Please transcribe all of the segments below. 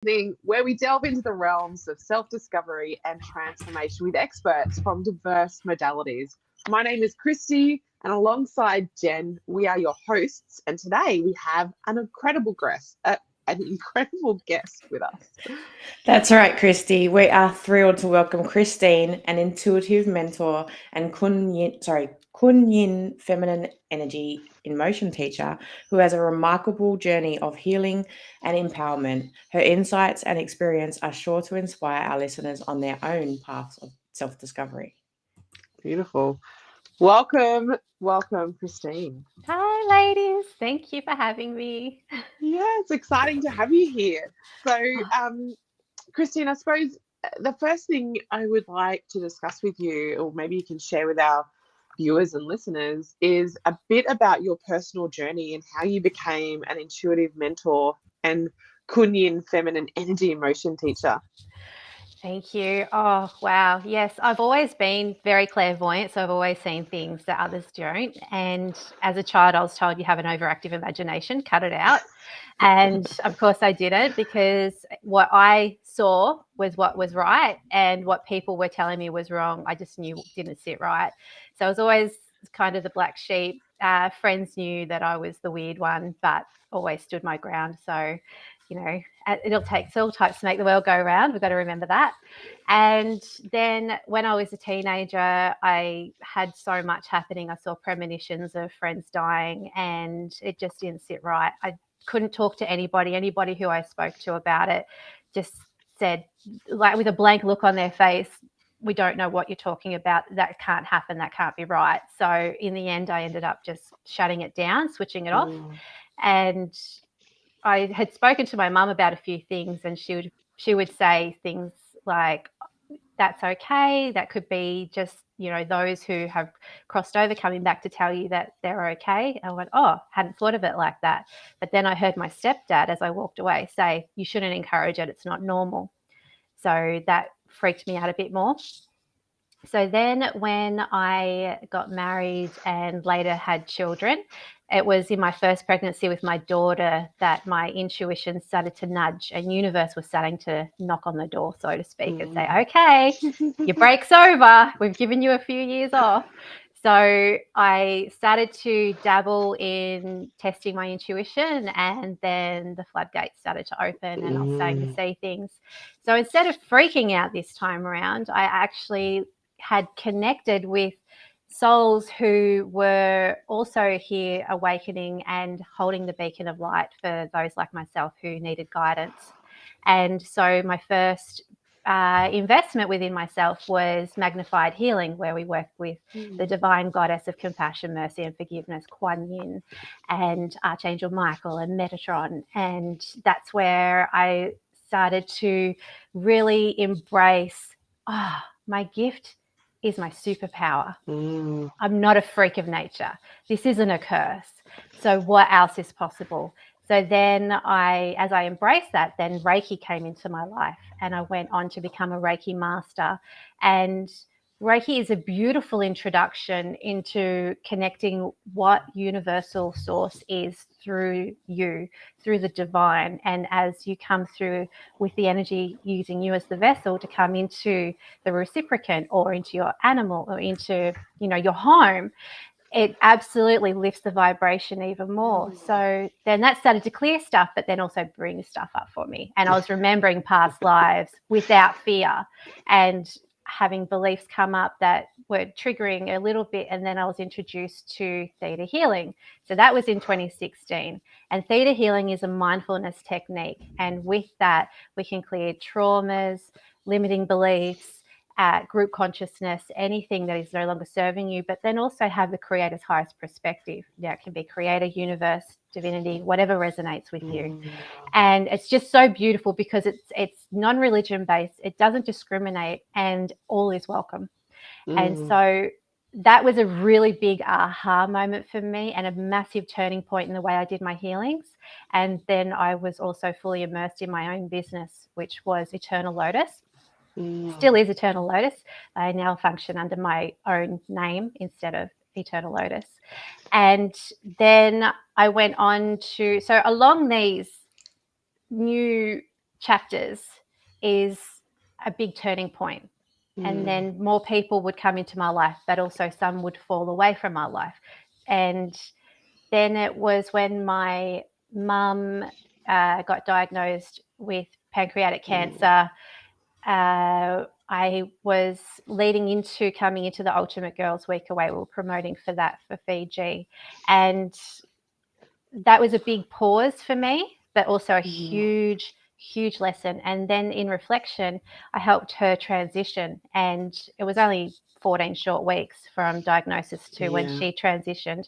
where we delve into the realms of self-discovery and transformation with experts from diverse modalities. My name is Christy, and alongside Jen, we are your hosts. And today we have an incredible guest with us. That's right, Christy. We are thrilled to welcome Christine, an intuitive mentor and KunYin feminine energy in motion teacher who has a remarkable journey of healing and empowerment. Her insights and experience are sure to inspire our listeners on their own paths of self-discovery. Beautiful. Welcome, Christine. Hi, ladies. Thank you for having me. Yeah, it's exciting to have you here. So, Christine, I suppose the first thing I would like to discuss with you, or maybe you can share with our viewers and listeners, is a bit about your personal journey and how you became an intuitive mentor and KunYin feminine energy emotion teacher. Thank you. Oh, wow. Yes, I've always been very clairvoyant, so I've always seen things that others don't. And as a child, I was told you have an overactive imagination, cut it out. And of course, I didn't, because what I saw was what was right, and what people were telling me was wrong, I just knew didn't sit right. So I was always kind of the black sheep. Friends knew that I was the weird one, but always stood my ground. So, it'll take all types to make the world go round. We've got to remember that. And then when I was a teenager, I had so much happening. I saw premonitions of friends dying, and it just didn't sit right. I couldn't talk to anybody who I spoke to about it just said, like, with a blank look on their face, we don't know what you're talking about. That can't happen. That can't be right. So in the end, I ended up just shutting it down, switching it off. And I had spoken to my mum about a few things, and she would say things like, that's okay. That could be just, those who have crossed over coming back to tell you that they're okay. I went, oh, hadn't thought of it like that. But then I heard my stepdad, as I walked away, say, you shouldn't encourage it. It's not normal. So that freaked me out a bit more. So then when I got married and later had children, it was in my first pregnancy with my daughter that my intuition started to nudge, and universe was starting to knock on the door, so to speak, and say, okay, your break's over. We've given you a few years off. So I started to dabble in testing my intuition, and then the floodgates started to open and I was starting to see things. So instead of freaking out this time around, I actually had connected with souls who were also here awakening and holding the beacon of light for those like myself who needed guidance. And so my first investment within myself was magnified healing, where we work with the divine goddess of compassion, mercy and forgiveness, KunYin, and Archangel Michael and Metatron. And that's where I started to really embrace, my gift is my superpower. I'm not a freak of nature. This isn't a curse. So what else is possible? So then as I embraced that, then Reiki came into my life, and I went on to become a Reiki master. And Reiki is a beautiful introduction into connecting what universal source is through you, through the divine. And as you come through with the energy using you as the vessel to come into the reciprocant or into your animal or into, your home, it absolutely lifts the vibration even more. So then that started to clear stuff, but then also bring stuff up for me. And I was remembering past lives without fear, and having beliefs come up that were triggering a little bit. And then I was introduced to theta healing. So that was in 2016. And theta healing is a mindfulness technique. And with that, we can clear traumas, limiting beliefs, group consciousness, anything that is no longer serving you, but then also have the creator's highest perspective. Yeah, it can be creator, universe, divinity, whatever resonates with you. And it's just so beautiful because it's non-religion based. It doesn't discriminate, and all is welcome. And so that was a really big aha moment for me, and a massive turning point in the way I did my healings. And then I was also fully immersed in my own business, which was Eternal Lotus. Still is Eternal Lotus. I now function under my own name instead of Eternal Lotus. And then I went on to, so along these new chapters is a big turning point. And then more people would come into my life, but also some would fall away from my life. And then it was when my mum got diagnosed with pancreatic cancer. I was leading into coming into the Ultimate Girls Week Away. We were promoting for that for Fiji. And that was a big pause for me, but also a huge lesson. And then in reflection, I helped her transition. And it was only 14 short weeks from diagnosis to when she transitioned.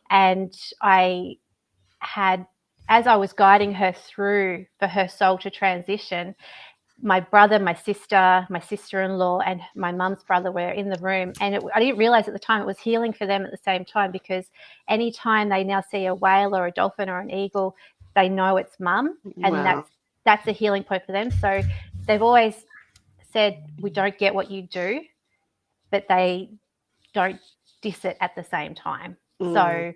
And I had, as I was guiding her through for her soul to transition, my brother, my sister-in-law, and my mum's brother were in the room. And I didn't realize at the time it was healing for them at the same time, because anytime they now see a whale or a dolphin or an eagle, they know it's mum. And that's a healing point for them. So they've always said, we don't get what you do, but they don't diss it at the same time. So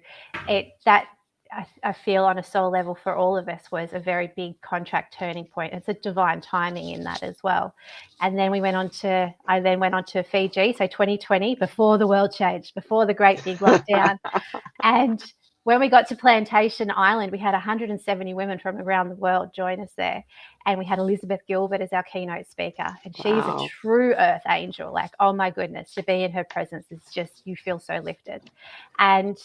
I feel on a soul level for all of us was a very big contract turning point. It's a divine timing in that as well. And then I then went on to Fiji, so 2020, before the world changed, before the great big lockdown. And when we got to Plantation Island, we had 170 women from around the world join us there. And we had Elizabeth Gilbert as our keynote speaker. And she's a true earth angel. Like, oh my goodness, to be in her presence is just, you feel so lifted. And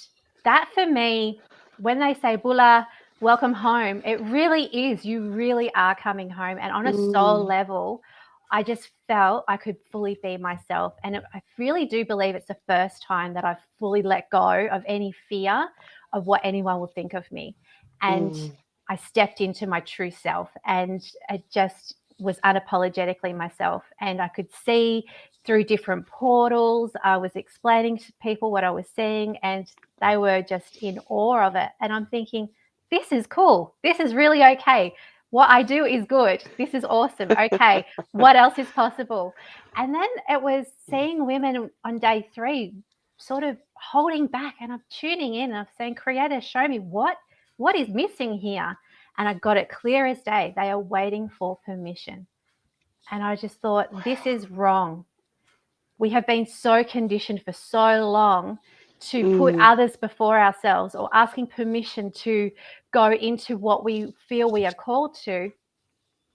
that for me, when they say, Bula, welcome home, it really is. You really are coming home. And on a soul level, I just felt I could fully be myself. And I really do believe it's the first time that I've fully let go of any fear of what anyone will think of me. And I stepped into my true self, and it just was unapologetically myself. And I could see through different portals. I was explaining to people what I was seeing, and they were just in awe of it. And I'm thinking, this is cool. This is really okay. What I do is good. This is awesome. Okay, what else is possible? And then it was seeing women on day 3 sort of holding back, and I'm tuning in and I'm saying, Creator, show me what is missing here. And I got it clear as day. They are waiting for permission. And I just thought, this is wrong. We have been so conditioned for so long to put others before ourselves, or asking permission to go into what we feel we are called to.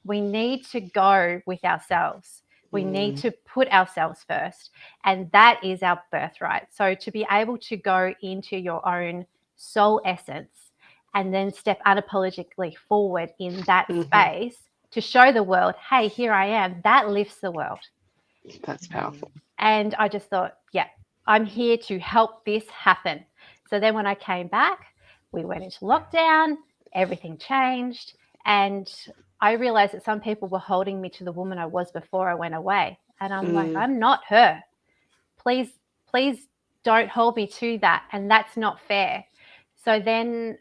We need to go with ourselves. We need to put ourselves first. And that is our birthright. So to be able to go into your own soul essence and then step unapologetically forward in that space to show the world, hey, here I am, that lifts the world. That's powerful. And I just thought, yeah, I'm here to help this happen. So then when I came back, we went into lockdown, everything changed. And I realized that some people were holding me to the woman I was before I went away. And I'm like, I'm not her. Please don't hold me to that. And that's not fair. So then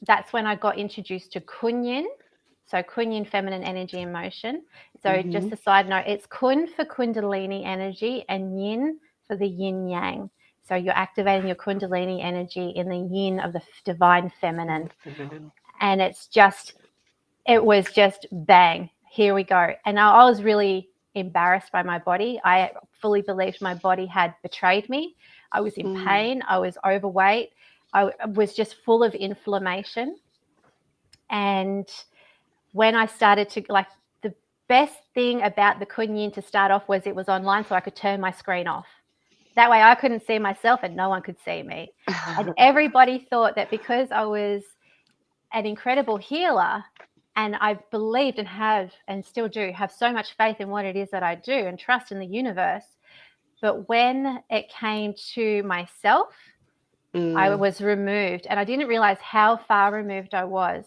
that's when I got introduced to KunYin. So KunYin, feminine energy and motion. So just a side note, it's Kun for Kundalini energy and Yin for the yin yang. So you're activating your Kundalini energy in the yin of the divine feminine. And it was just bang, here we go. And I was really embarrassed by my body. I fully believed my body had betrayed me. I was in pain. I was overweight. I was just full of inflammation. And when I started to, like, the best thing about the KunYin to start off was it was online, so I could turn my screen off. That way I couldn't see myself and no one could see me. And everybody thought that because I was an incredible healer, and I believed and have, and still do, have so much faith in what it is that I do and trust in the universe. But when it came to myself, I was removed, and I didn't realize how far removed I was.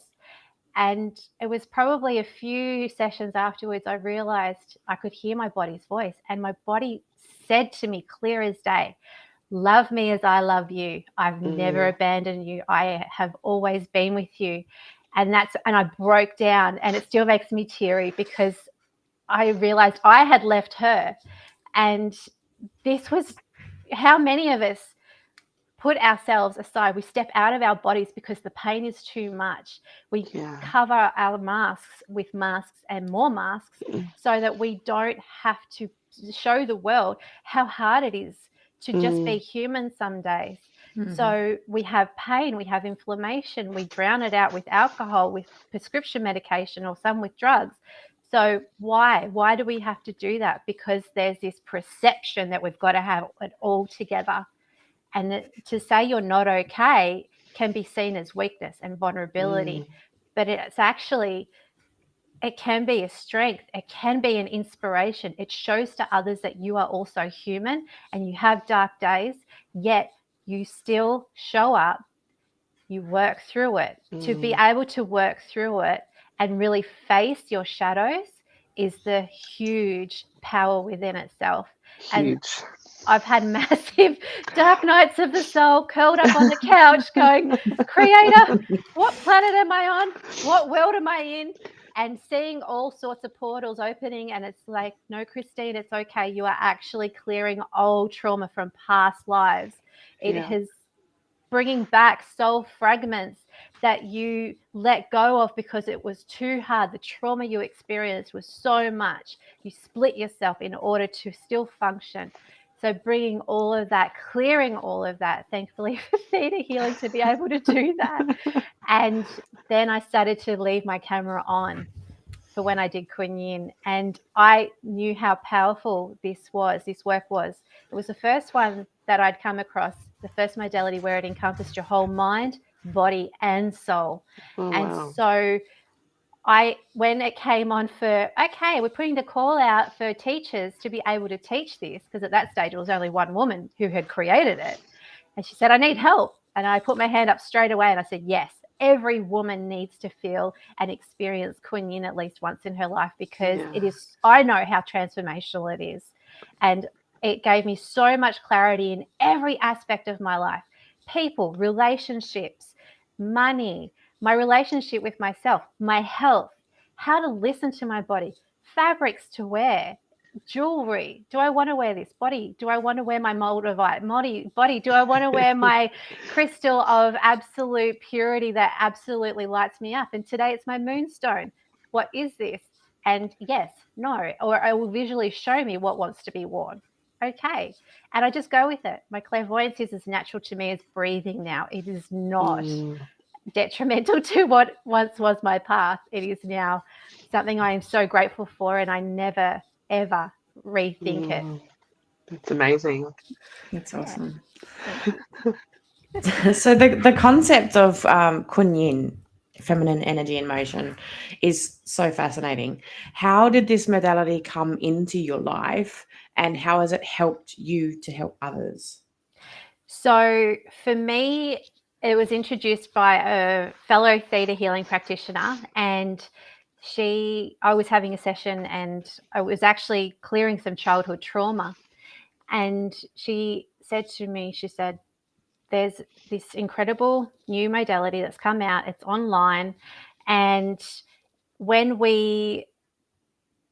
And it was probably a few sessions afterwards I realized I could hear my body's voice, and my body said to me clear as day, love me as I love you. I've never abandoned you. I have always been with you. And I broke down, and it still makes me teary because I realized I had left her. And this was, how many of us put ourselves aside. We step out of our bodies because the pain is too much. We cover our masks with masks and more masks so that we don't have to show the world how hard it is to just be human some days. So we have pain, we have inflammation, we drown it out with alcohol, with prescription medication, or some with drugs. So why do we have to do that? Because there's this perception that we've got to have it all together. And to say you're not okay can be seen as weakness and vulnerability. But it's actually, it can be a strength. It can be an inspiration. It shows to others that you are also human and you have dark days, yet you still show up, you work through it. To be able to work through it and really face your shadows is the huge power within itself. And I've had massive dark nights of the soul, curled up on the couch going, Creator, what planet am I on? What world am I in? And seeing all sorts of portals opening, and it's like, no, Christine, it's okay. You are actually clearing old trauma from past lives. It has bringing back soul fragments that you let go of because it was too hard. The trauma you experienced was so much. You split yourself in order to still function. So bringing all of that, clearing all of that, thankfully for theta healing to be able to do that. And then I started to leave my camera on for when I did KunYin, and I knew how powerful this work was. It was the first one that I'd come across, the first modality where it encompassed your whole mind, body, and soul. So when it came on for, okay, we're putting the call out for teachers to be able to teach this, because at that stage it was only one woman who had created it. And she said, I need help. And I put my hand up straight away and I said, yes, every woman needs to feel and experience KunYin at least once in her life, because it is, I know how transformational it is. And it gave me so much clarity in every aspect of my life: people, relationships, money, my relationship with myself, my health, how to listen to my body, fabrics to wear, jewelry. Do I want to wear this? Body. Do I want to wear my moldavite? Body. Do I want to wear my crystal of absolute purity that absolutely lights me up? And today it's my moonstone. What is this? And yes, no, or it will visually show me what wants to be worn. Okay. And I just go with it. My clairvoyance is as natural to me as breathing now. It is not detrimental to what once was my path. It is now something I am so grateful for, and I never, ever rethink it. That's amazing. That's awesome. So the concept of KunYin, feminine energy in motion, is so fascinating. How did this modality come into your life, and how has it helped you to help others? So for me, it was introduced by a fellow theta healing practitioner, and I was having a session and I was actually clearing some childhood trauma. And she said to me, she said, there's this incredible new modality that's come out. It's online. And when we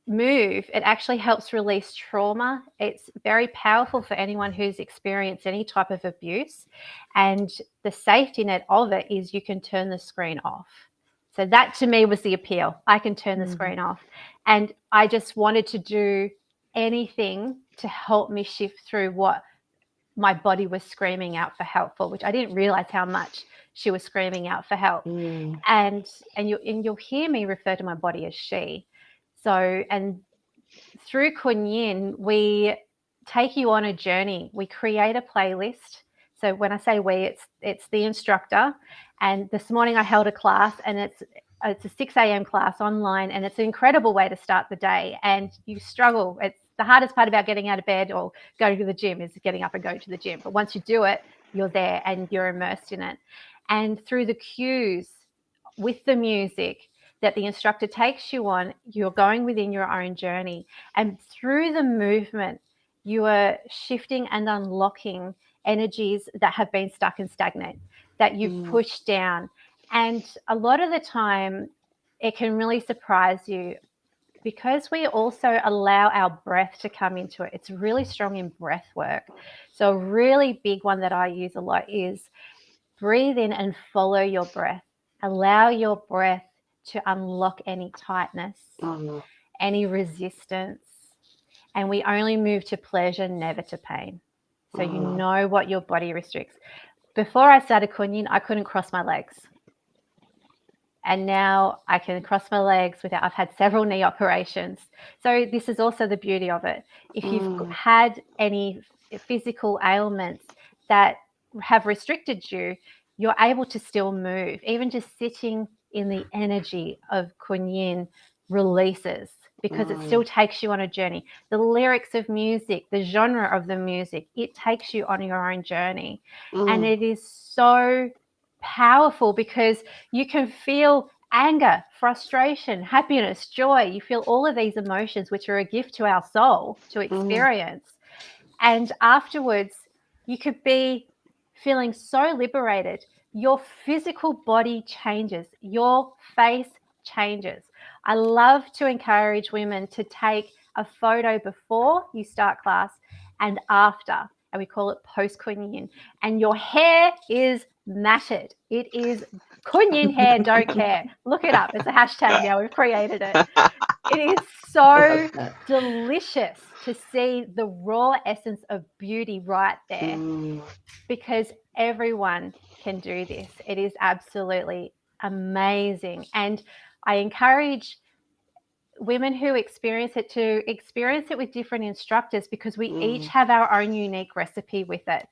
move, it actually helps release trauma. It's very powerful for anyone who's experienced any type of abuse. And the safety net of it is you can turn the screen off. So that to me was the appeal. I can turn the screen off. And I just wanted to do anything to help me shift through what my body was screaming out for help for, which I didn't realize how much she was screaming out for help. And you'll hear me refer to my body as she. So, and through KunYin, we take you on a journey. We create a playlist. So when I say we, it's the instructor. And this morning I held a class, and it's a 6 a.m. class online, and it's an incredible way to start the day. And you struggle. It's the hardest part about getting out of bed or going to the gym is getting up and going to the gym. But once you do it, you're there and you're immersed in it. And through the cues with the music that the instructor takes you on, you're going within your own journey. And through the movement, you are shifting and unlocking energies that have been stuck and stagnant, that you've pushed down. And a lot of the time, it can really surprise you because we also allow our breath to come into it, it's really strong in breath work. So a really big one that I use a lot is breathe in and follow your breath. Allow your breath to unlock any tightness, any resistance, and we only move to pleasure, never to pain. So you know what your body restricts. Before I started KunYin, I couldn't cross my legs. And now I can cross my legs without, I've had several knee operations. So this is also the beauty of it. If you've had any physical ailments that have restricted you, you're able to still move. Even just sitting in the energy of KunYin releases, because it still takes you on a journey. The lyrics of music, the genre of the music, it takes you on your own journey. And it is so powerful because you can feel anger, frustration, happiness, joy. You feel all of these emotions, which are a gift to our soul to experience. And afterwards, you could be feeling so liberated. Your physical body changes, your face changes. I love to encourage women to take a photo before you start class and after, and we call it post KunYin. And your hair is matted. It is KunYin hair, don't care. Look it up. It's a hashtag now. We've created it. It is so delicious to see the raw essence of beauty right there, because everyone can do this. It is absolutely amazing. And I encourage women who experience it to experience it with different instructors, because we each have our own unique recipe with it.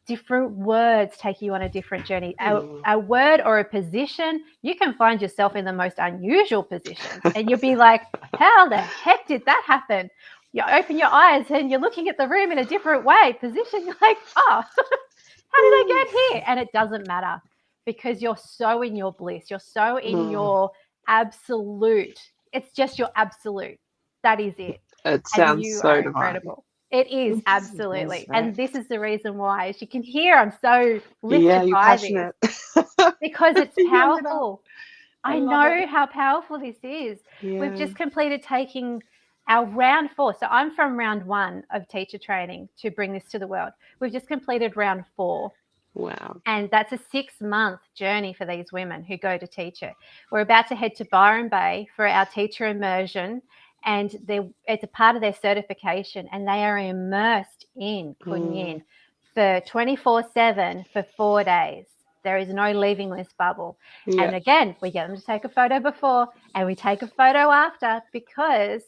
Different words take you on a different journey. A word or a position, you can find yourself in the most unusual positions and you'll be like, how the heck did that happen? You open your eyes and you're looking at the room in a different way. Position, you're like, oh, how did I get here? And it doesn't matter, because you're so in your bliss. You're so in your absolute. It's just your absolute. That is it. It sounds and you so are divine. incredible. It is absolutely. And this is the reason why, as you can hear, I'm so lifted Yeah, you're by passionate. this, because it's Yeah, lit up. powerful. I I love know it. how powerful this is. Yeah. We've just completed taking our round 4. So I'm from round 1 of teacher training to bring this to the world. We've just completed round 4. Wow. And that's a 6-month journey for these women who go to teach it. We're about to head to Byron Bay for our teacher immersion, and it's a part of their certification, and they are immersed in KunYin for 24/7 for 4 days. There is no leaving this bubble. Yeah. And again, we get them to take a photo before and we take a photo after, because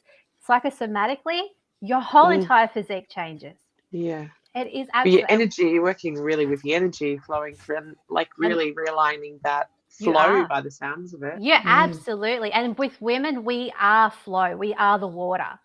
psychosomatically, your whole entire physique changes. Yeah. It is But your absolutely. energy, you're working really with the energy flowing through, like really realigning that flow by the sounds of it. Yeah, absolutely. And with women, we are flow. We are the water.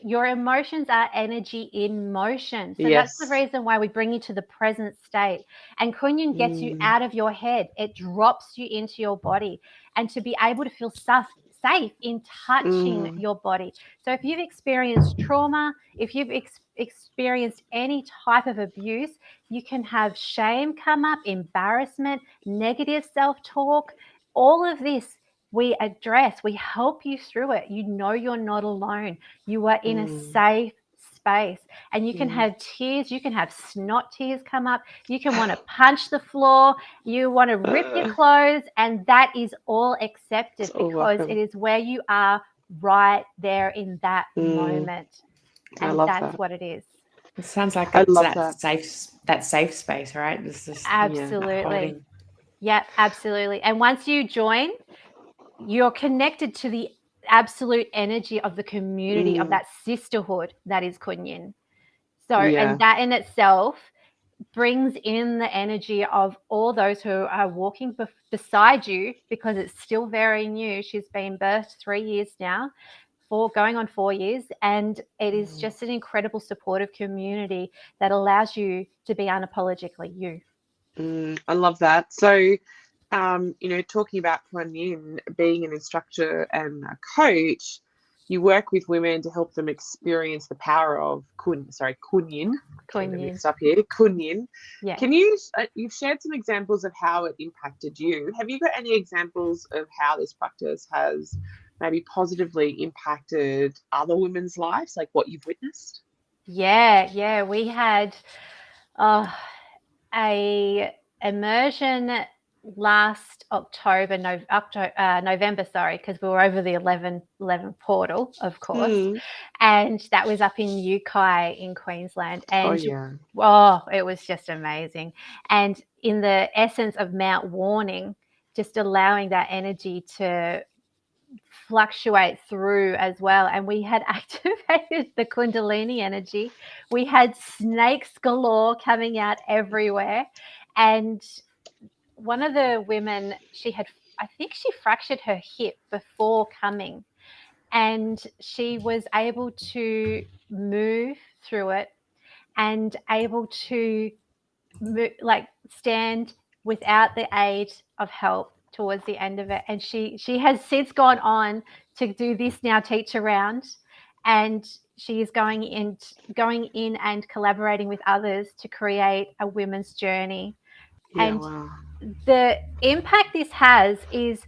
Your emotions are energy in motion. So that's the reason why we bring you to the present state. And KunYin gets you out of your head. It drops you into your body, and to be able to feel safe in touching your body. So if you've experienced trauma, if you've experienced any type of abuse, you can have shame come up, embarrassment, negative self-talk. All of this we address, we help you through it. You know you're not alone. You are in a safe space, and you can have tears, you can have snot tears come up, you can want to punch the floor, you want to rip your clothes, and that is all accepted, because it is where you are right there in that moment. And that's what it is. It sounds like I it's love that safe space, right? This is Absolutely. Yeah, absolutely. And once you join, you're connected to the absolute energy of the community, of that sisterhood that is KunYin. So, and that in itself brings in the energy of all those who are walking beside you, because it's still very new. She's been birthed 3 years now, going on 4 years, and it is just an incredible supportive community that allows you to be unapologetically you. I love that. So, talking about KunYin, being an instructor and a coach, you work with women to help them experience the power of KunYin. KunYin. Up here, KunYin. Yeah. Can you? You've shared some examples of how it impacted you. Have you got any examples of how this practice has maybe positively impacted other women's lives, like what you've witnessed? Yeah. We had a immersion last November, sorry, because we were over the 11 portal, of course, and that was up in Yukai in Queensland, and it was just amazing. And in the essence of Mount Warning, just allowing that energy to fluctuate through as well, and we had activated the Kundalini energy. We had snakes galore coming out everywhere, and one of the women, I think she fractured her hip before coming, and she was able to move through it and able to stand without the aid of help towards the end of it. And she has since gone on to do this now teach around, and she is going in and collaborating with others to create a women's journey. And the impact this has is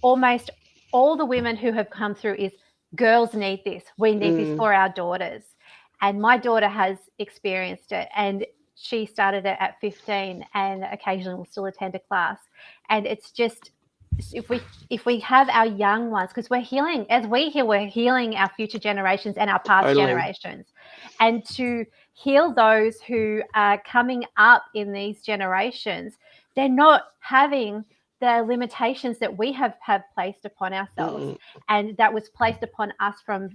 almost all the women who have come through is girls need this. We need this for our daughters. And my daughter has experienced it, and she started it at 15 and occasionally will still attend a class. And it's just, if we have our young ones, because we're healing, as we heal, we're healing our future generations and our past generations. And to heal those who are coming up in these generations, they're not having the limitations that we have placed upon ourselves, and that was placed upon us from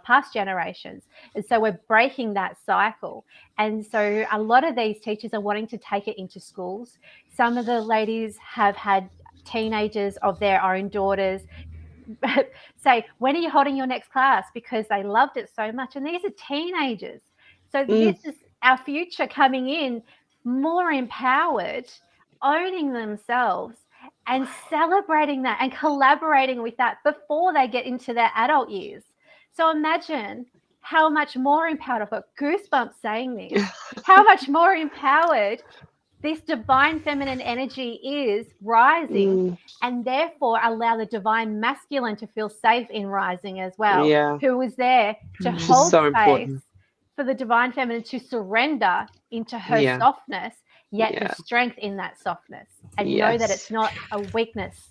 past generations. And so we're breaking that cycle. And so a lot of these teachers are wanting to take it into schools. Some of the ladies have had teenagers of their own daughters say, when are you holding your next class? Because they loved it so much. And these are teenagers. So this is our future coming in more empowered, owning themselves and celebrating that and collaborating with that before they get into their adult years. So imagine how much more empowered, I've got goosebumps saying this, how much more empowered this divine feminine energy is rising, and therefore allow the divine masculine to feel safe in rising as well, who was there to hold space for the divine feminine to surrender into her softness, yet the strength in that softness, and know that it's not a weakness.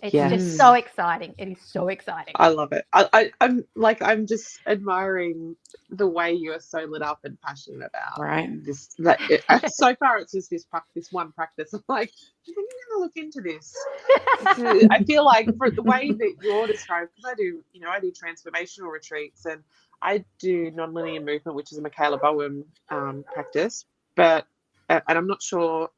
It's just so exciting. It is so exciting. I love it. I'm just admiring the way you are so lit up and passionate about this. So far, it's just this one practice. I'm like, I'm gonna look into this. I feel like for the way that you're described, because I do transformational retreats, and I do nonlinear movement, which is a Michaela Bowen practice. But and I'm not sure.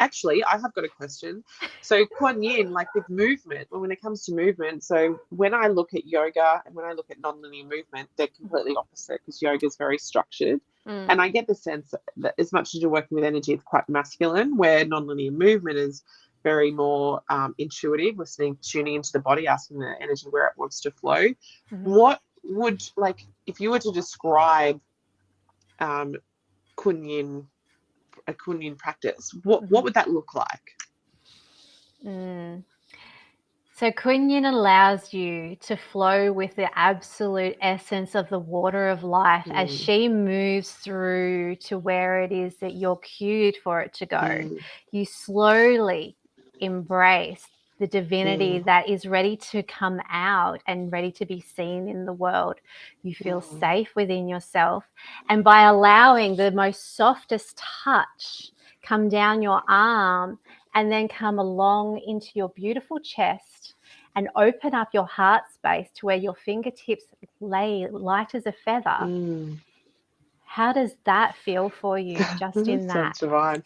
Actually, I have got a question. So KunYin, like with movement, when it comes to movement, so when I look at yoga and when I look at nonlinear movement, they're completely opposite, because yoga is very structured. And I get the sense that as much as you're working with energy, it's quite masculine, where nonlinear movement is very more intuitive, tuning into the body, asking the energy where it wants to flow. What would, if you were to describe KunYin, a KunYin practice, what would that look like? So KunYin allows you to flow with the absolute essence of the water of life as she moves through to where it is that you're cued for it to go. You slowly embrace the divinity that is ready to come out and ready to be seen in the world. You feel safe within yourself. And by allowing the most softest touch come down your arm and then come along into your beautiful chest and open up your heart space to where your fingertips lay light as a feather. How does that feel for you just in that? Sounds divine.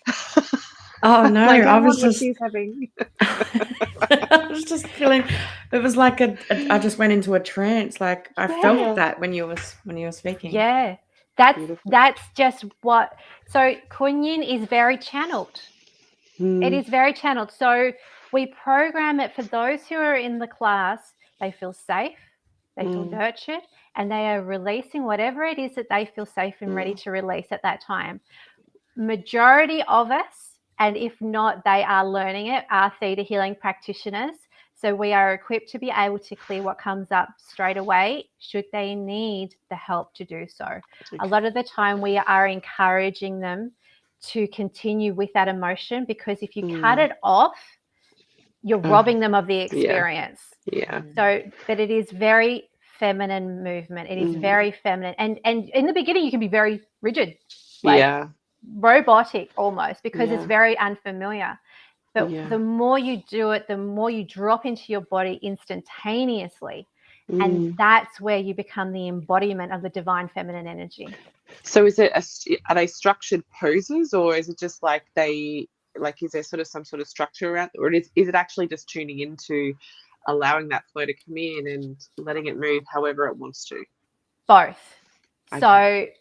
Oh no, I was just she's having. I was just feeling, it was like I just went into a trance. Like I felt that when you were speaking. Yeah. That's just what. So KunYin is very channeled. It is very channeled. So we program it for those who are in the class. They feel safe, they feel nurtured, and they are releasing whatever it is that they feel safe and ready to release at that time. Majority of us, and if not, they are learning it, are theta healing practitioners. So we are equipped to be able to clear what comes up straight away should they need the help to do so. Okay. A lot of the time we are encouraging them to continue with that emotion, because if you cut it off, you're robbing them of the experience. Yeah. So, but it is very feminine movement. It is very feminine. And in the beginning, you can be very rigid, like robotic almost, because it's very unfamiliar. But the more you do it, the more you drop into your body instantaneously. And that's where you become the embodiment of the divine feminine energy. So is it are they structured poses, or is it just like is there sort of some sort of structure around it, or is it actually just tuning into allowing that flow to come in and letting it move however it wants to? Both. Okay.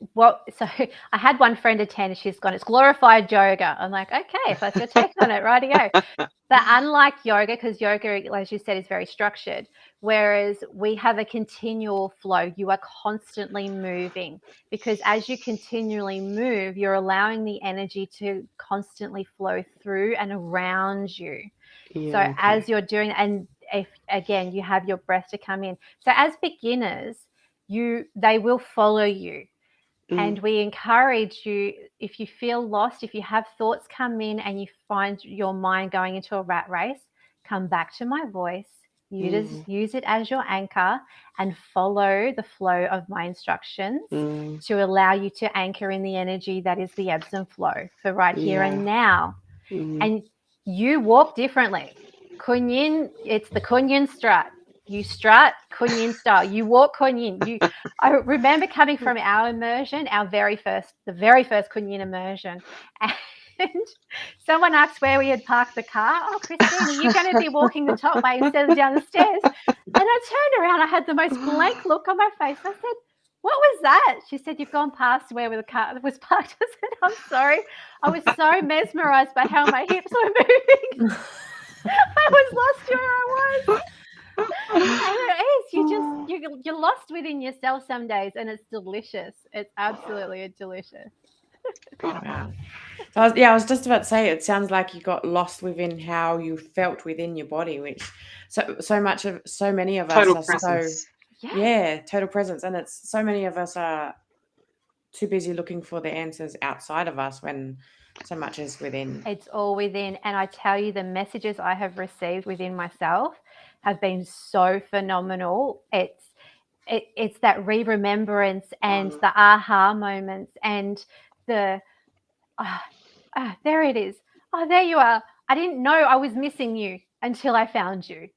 So I had one friend attend, she's gone, it's glorified yoga. I'm like, okay, if that's your take on it, righty-go. But unlike yoga, because yoga, as you said, is very structured, whereas we have a continual flow. You are constantly moving, because as you continually move, you're allowing the energy to constantly flow through and around you. So as you're doing, and if again you have your breath to come in. So as beginners, they will follow you. And we encourage you, if you feel lost, if you have thoughts come in and you find your mind going into a rat race, come back to my voice. Use it as your anchor and follow the flow of my instructions to allow you to anchor in the energy that is the ebbs and flow for right here and now. And you walk differently. KunYin, it's the KunYin strut. You strut KunYin style. You walk KunYin. I remember coming from our immersion, the very first KunYin immersion, and someone asked where we had parked the car. Oh, Christine, are you going to be walking the top way instead of down the stairs? And I turned around. I had the most blank look on my face. I said, what was that? She said, you've gone past where the car was parked. I said, I'm sorry. I was so mesmerized by how my hips were moving. I was lost where I was. And it is. You're lost within yourself some days, and it's delicious. It's absolutely delicious. Wow. So I was just about to say, it sounds like you got lost within how you felt within your body, which so many of us total are presence. total presence, and it's so many of us are too busy looking for the answers outside of us when so much is within. It's all within, and I tell you, the messages I have received within myself have been so phenomenal. It's that remembrance and the aha moments and the there it is. Oh, there you are. I didn't know I was missing you until I found you.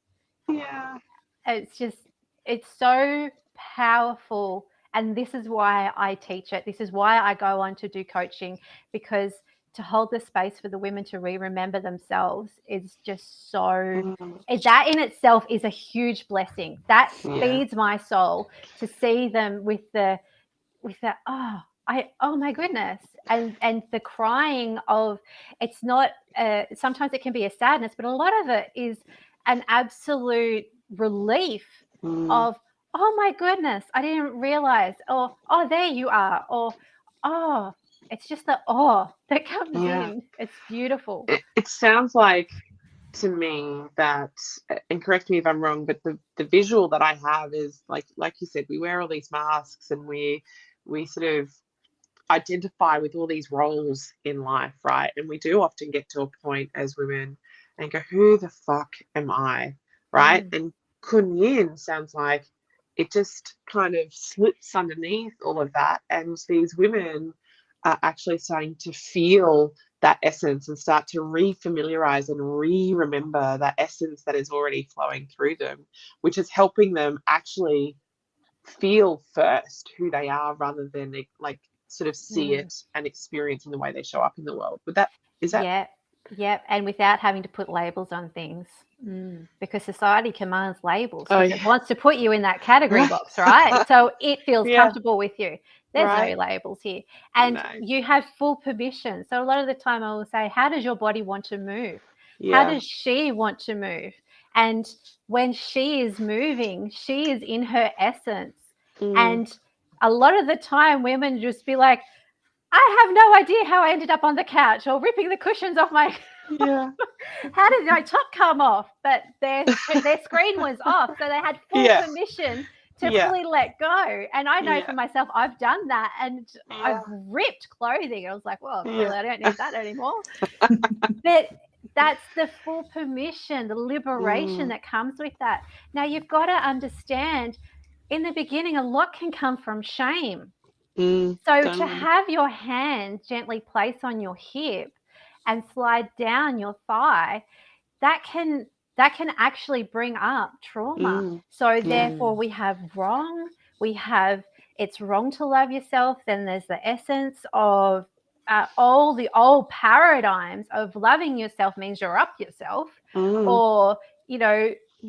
Yeah. It's so powerful. And this is why I teach it. This is why I go on to do coaching, because to hold the space for the women to remember themselves is just so, that in itself is a huge blessing. That feeds my soul to see them with that, oh my goodness. And the crying of, it's not, sometimes it can be a sadness, but a lot of it is an absolute relief of, oh my goodness, I didn't realize, or, oh, there you are, or, oh, it's just the that comes in. It's beautiful. It sounds like to me that, and correct me if I'm wrong, but the visual that I have is like you said, we wear all these masks and we sort of identify with all these roles in life, right? And we do often get to a point as women and go, who the fuck am I, right? And KunYin sounds like it just kind of slips underneath all of that, and these women are actually starting to feel that essence and start to re-familiarize and remember that essence that is already flowing through them, which is helping them actually feel first who they are rather than like sort of see it and experience in the way they show up in the world. Is that Yep. And without having to put labels on things, because society commands labels because it wants to put you in that category box, right? So it feels comfortable with you. There's no labels here. And you have full permission. So a lot of the time I will say, how does your body want to move? How does she want to move? And when she is moving, she is in her essence. And a lot of the time women just be like, I have no idea how I ended up on the couch or ripping the cushions off my Yeah. How did my top come off? But their screen was off, so they had full Yeah. permission to Yeah. fully let go. And I know Yeah. for myself, I've done that, and Yeah. I've ripped clothing. I was like, well, clearly Yeah. I don't need that anymore. But that's the full permission, the liberation that comes with that. Now, you've got to understand, in the beginning, a lot can come from shame. So to Totally. have your hand gently placed on your hip and slide down your thigh, that can actually bring up trauma. So therefore we have wrong, it's wrong to love yourself. Then there's the essence of all the old paradigms of loving yourself means you're up yourself, or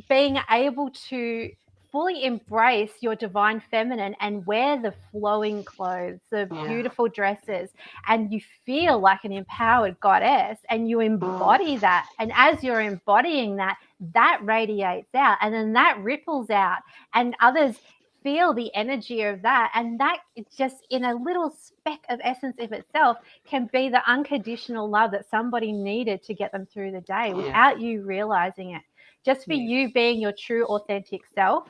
being able to fully embrace your divine feminine and wear the flowing clothes, the beautiful dresses, and you feel like an empowered goddess, and you embody that. And as you're embodying that, that radiates out, and then that ripples out, and others feel the energy of that. And that, just in a little speck of essence of itself, can be the unconditional love that somebody needed to get them through the day without you realizing it. Just for you being your true authentic self,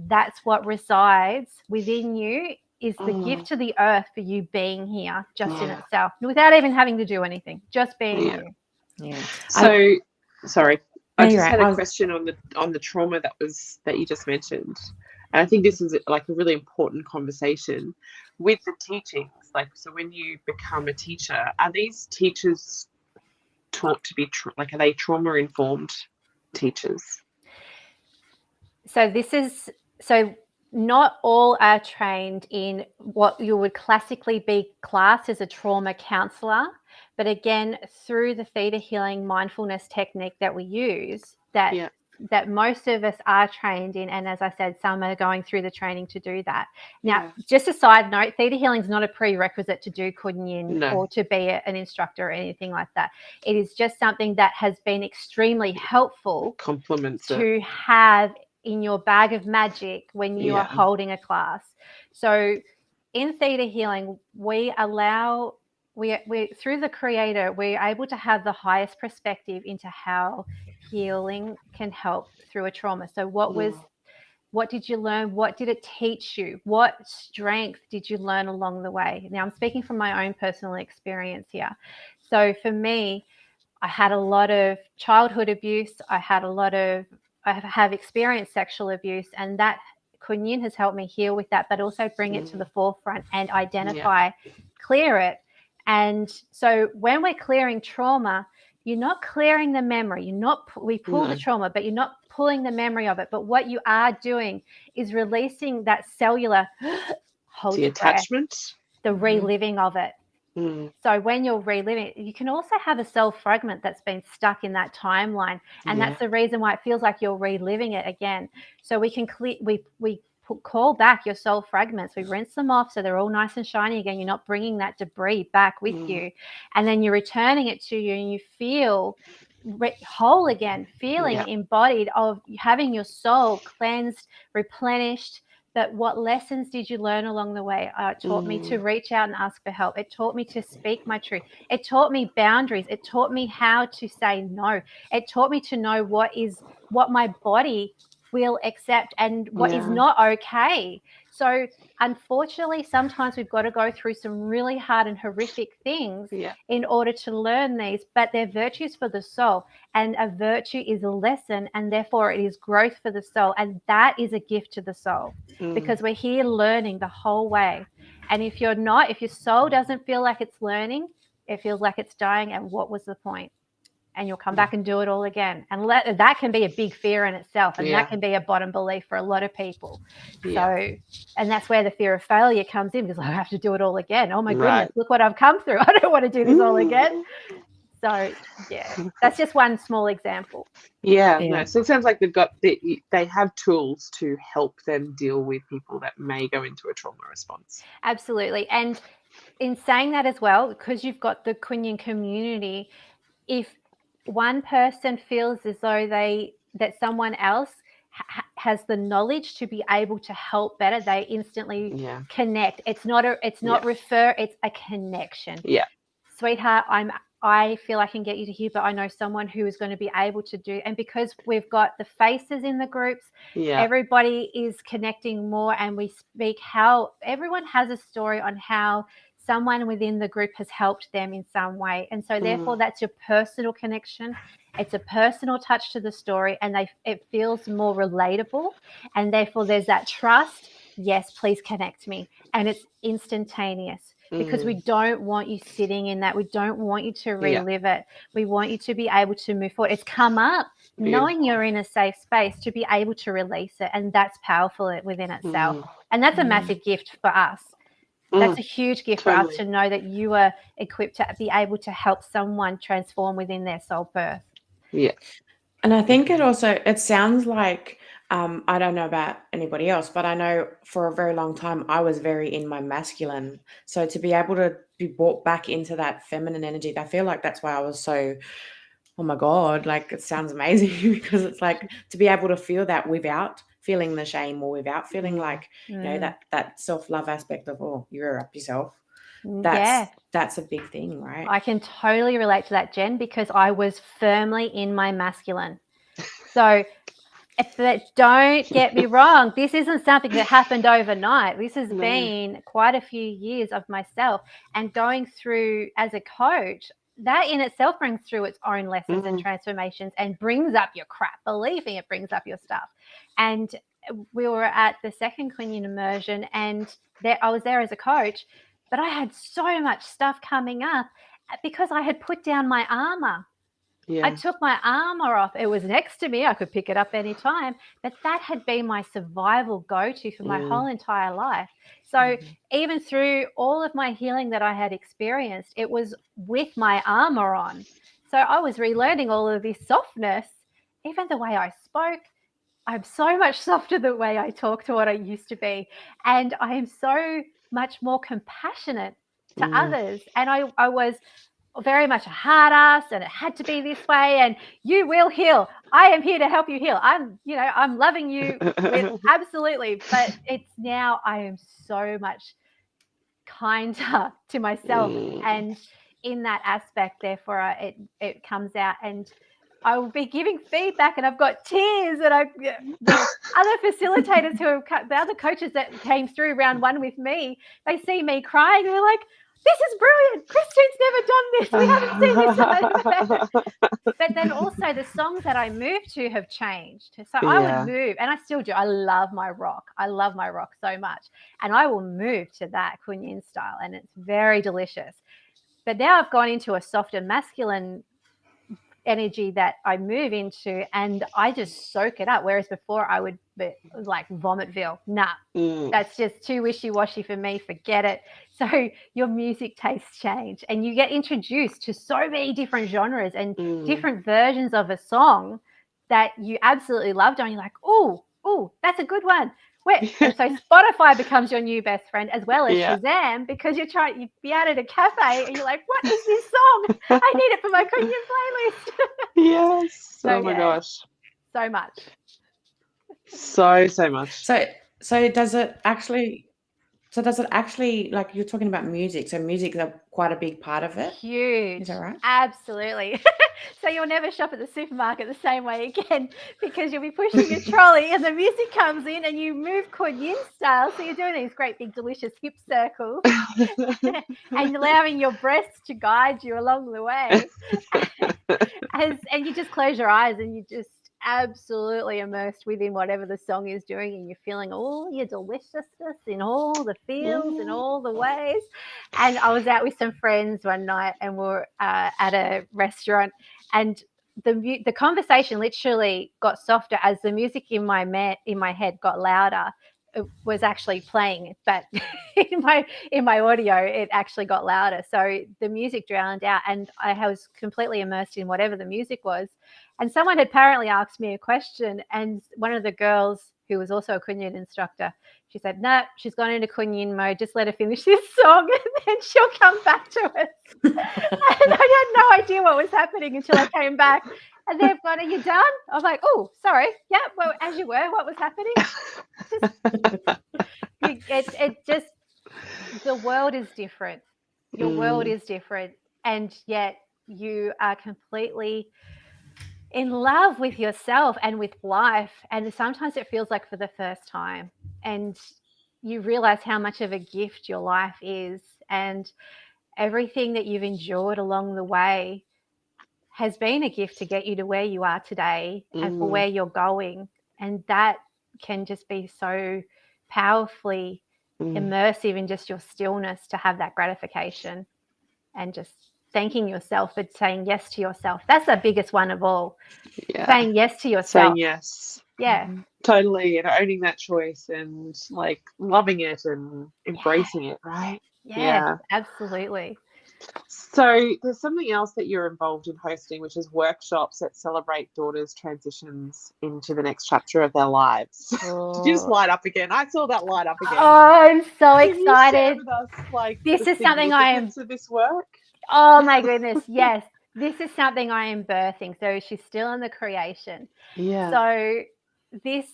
that's what resides within you, is the gift to the earth for you being here just in itself, without even having to do anything, just being you. Yeah. So, sorry, I just right. had a question on the trauma that you just mentioned, and I think this is like a really important conversation with the teachings. Like, so when you become a teacher, are these teachers taught to be are they trauma informed teachers? So not all are trained in what you would classically be classed as a trauma counselor, but again, through the theta healing mindfulness technique that we use, that most of us are trained in, and as I said, some are going through the training to do that. Now, just a side note, theta healing is not a prerequisite to do KunYin or to be an instructor or anything like that. It is just something that has been extremely helpful, complements to have in your bag of magic when you are holding a class. So in theta healing, we through the creator, we're able to have the highest perspective into how healing can help through a trauma. So what did you learn? What did it teach you? What strength did you learn along the way? Now, I'm speaking from my own personal experience here. So for me, I had a lot of childhood abuse. I have experienced sexual abuse, and that KunYin has helped me heal with that, but also bring it to the forefront and identify, clear it. And so when we're clearing trauma, you're not clearing the memory. We pull the trauma, but you're not pulling the memory of it. But what you are doing is releasing that cellular hold your breath, attachment, the reliving of it. So when you're reliving it, you can also have a cell fragment that's been stuck in that timeline, and that's the reason why it feels like you're reliving it again. So we can call back your soul fragments. We rinse them off so they're all nice and shiny again. You're not bringing that debris back with you, and then you're returning it to you, and you feel whole again, feeling embodied, of having your soul cleansed, replenished. But what lessons did you learn along the way? It taught me to reach out and ask for help. It taught me to speak my truth. It taught me boundaries. It taught me how to say no. It taught me to know what my body will accept and what is not okay. So unfortunately, sometimes we've got to go through some really hard and horrific things in order to learn these, but they're virtues for the soul. And a virtue is a lesson, and therefore it is growth for the soul. And that is a gift to the soul, because we're here learning the whole way. And if your soul doesn't feel like it's learning, it feels like it's dying. And what was the point? And you'll come back and do it all again. And that can be a big fear in itself. And that can be a bottom belief for a lot of people. So, and that's where the fear of failure comes in, because I have to do it all again. Oh my goodness, look what I've come through. I don't want to do this all again. So that's just one small example. No, so it sounds like they have tools to help them deal with people that may go into a trauma response. Absolutely. And in saying that as well, because you've got the KunYin community, if one person feels as though that someone else has the knowledge to be able to help better, they instantly connect. It's not refer, it's a connection. Yeah. Sweetheart, I feel I can get you to here, but I know someone who is going to be able to do. And because we've got the faces in the groups, everybody is connecting more, and we speak how everyone has a story on how someone within the group has helped them in some way. And so therefore that's your personal connection. It's a personal touch to the story, and it feels more relatable, and therefore there's that trust. Yes, please connect me. And it's instantaneous, because we don't want you sitting in that. We don't want you to relive it. We want you to be able to move forward. It's come up, knowing you're in a safe space, to be able to release it. And that's powerful within itself. And that's a massive gift for us. That's a huge gift for us to know that you are equipped to be able to help someone transform within their soul birth. Yeah. And I think it sounds like, I don't know about anybody else, but I know for a very long time I was very in my masculine. So to be able to be brought back into that feminine energy, I feel like that's why I was so, oh my God, like it sounds amazing, because it's like to be able to feel that without feeling the shame, or without feeling like, you know, that self-love aspect of, oh, you're up yourself. That's a big thing, right? I can totally relate to that, Jen, because I was firmly in my masculine. So don't get me wrong, this isn't something that happened overnight. This has been quite a few years of myself, and going through as a coach, that in itself brings through its own lessons and transformations, and brings up your crap. Believe me, it brings up your stuff. And we were at the second KunYin immersion, and I was there as a coach, but I had so much stuff coming up because I had put down my armor. I took my armor off. It was next to me. I could pick it up anytime. But that had been my survival go-to for my whole entire life. So even through all of my healing that I had experienced, it was with my armor on. So I was relearning all of this softness. Even the way I spoke, I'm so much softer the way I talk to what I used to be. And I am so much more compassionate to others. And I was very much a hard ass, and it had to be this way, and you will heal. I am here to help you heal. I'm loving you absolutely. But it's now I am so much kinder to myself, and in that aspect, therefore, it comes out, and I will be giving feedback, and I've got tears, and the other facilitators the other coaches that came through round one with me, they see me crying, and they're like, this is brilliant. Christine's never done this. We haven't seen this. But then also the songs that I move to have changed. So I would move, and I still do. I love my rock. I love my rock so much. And I will move to that KunYin style, and it's very delicious. But now I've gone into a soft and masculine energy that I move into, and I just soak it up. Whereas before I would be like Vomitville. Nah, that's just too wishy-washy for me. Forget it. So your music tastes change, and you get introduced to so many different genres and different versions of a song that you absolutely loved. And you're like, oh, that's a good one. And so Spotify becomes your new best friend, as well as Shazam, because you'd be out at a cafe and you're like, what is this song? I need it for my KunYin playlist. Yes. So, oh my gosh. So much. So much. So does it actually, like, you're talking about music, so music is quite a big part of it? Huge. Is that right? Absolutely. So you'll never shop at the supermarket the same way again, because you'll be pushing your trolley and the music comes in and you move KunYin style. So you're doing these great big delicious hip circles and allowing your breasts to guide you along the way. And you just close your eyes and you just absolutely immersed within whatever the song is doing, and you're feeling all your deliciousness in all the feels and all the ways. And I was out with some friends one night, and we're at a restaurant, and the conversation literally got softer as the music in my head got louder. It was actually playing, but in my audio it actually got louder. So the music drowned out, and I was completely immersed in whatever the music was. And someone had apparently asked me a question, and one of the girls, who was also a KunYin instructor, she said, no, she's gone into KunYin mode. Just let her finish this song and then she'll come back to us. And I had no idea what was happening until I came back. And they've gone, are you done? I was like, oh, sorry. Yeah, well, as you were, what was happening? It just, the world is different. Your world is different. And yet you are completely in love with yourself and with life. And sometimes it feels like for the first time. And you realize how much of a gift your life is. And everything that you've endured along the way has been a gift to get you to where you are today and for where you're going. And that can just be so powerfully immersive in just your stillness to have that gratification and just thanking yourself for saying yes to yourself. That's the biggest one of all. Yeah. Saying yes to yourself. Saying yes. Yeah. Totally. And owning that choice and like loving it and embracing it, right? Yeah, absolutely. So there's something else that you're involved in hosting, which is workshops that celebrate daughters' transitions into the next chapter of their lives. Did you just light up again? I saw that light up again. Oh, I'm so Can excited. you share with us, like, this the is something I am. significance of this work? Oh my goodness, yes. This is something I am birthing. So she's still in the creation. Yeah. So this,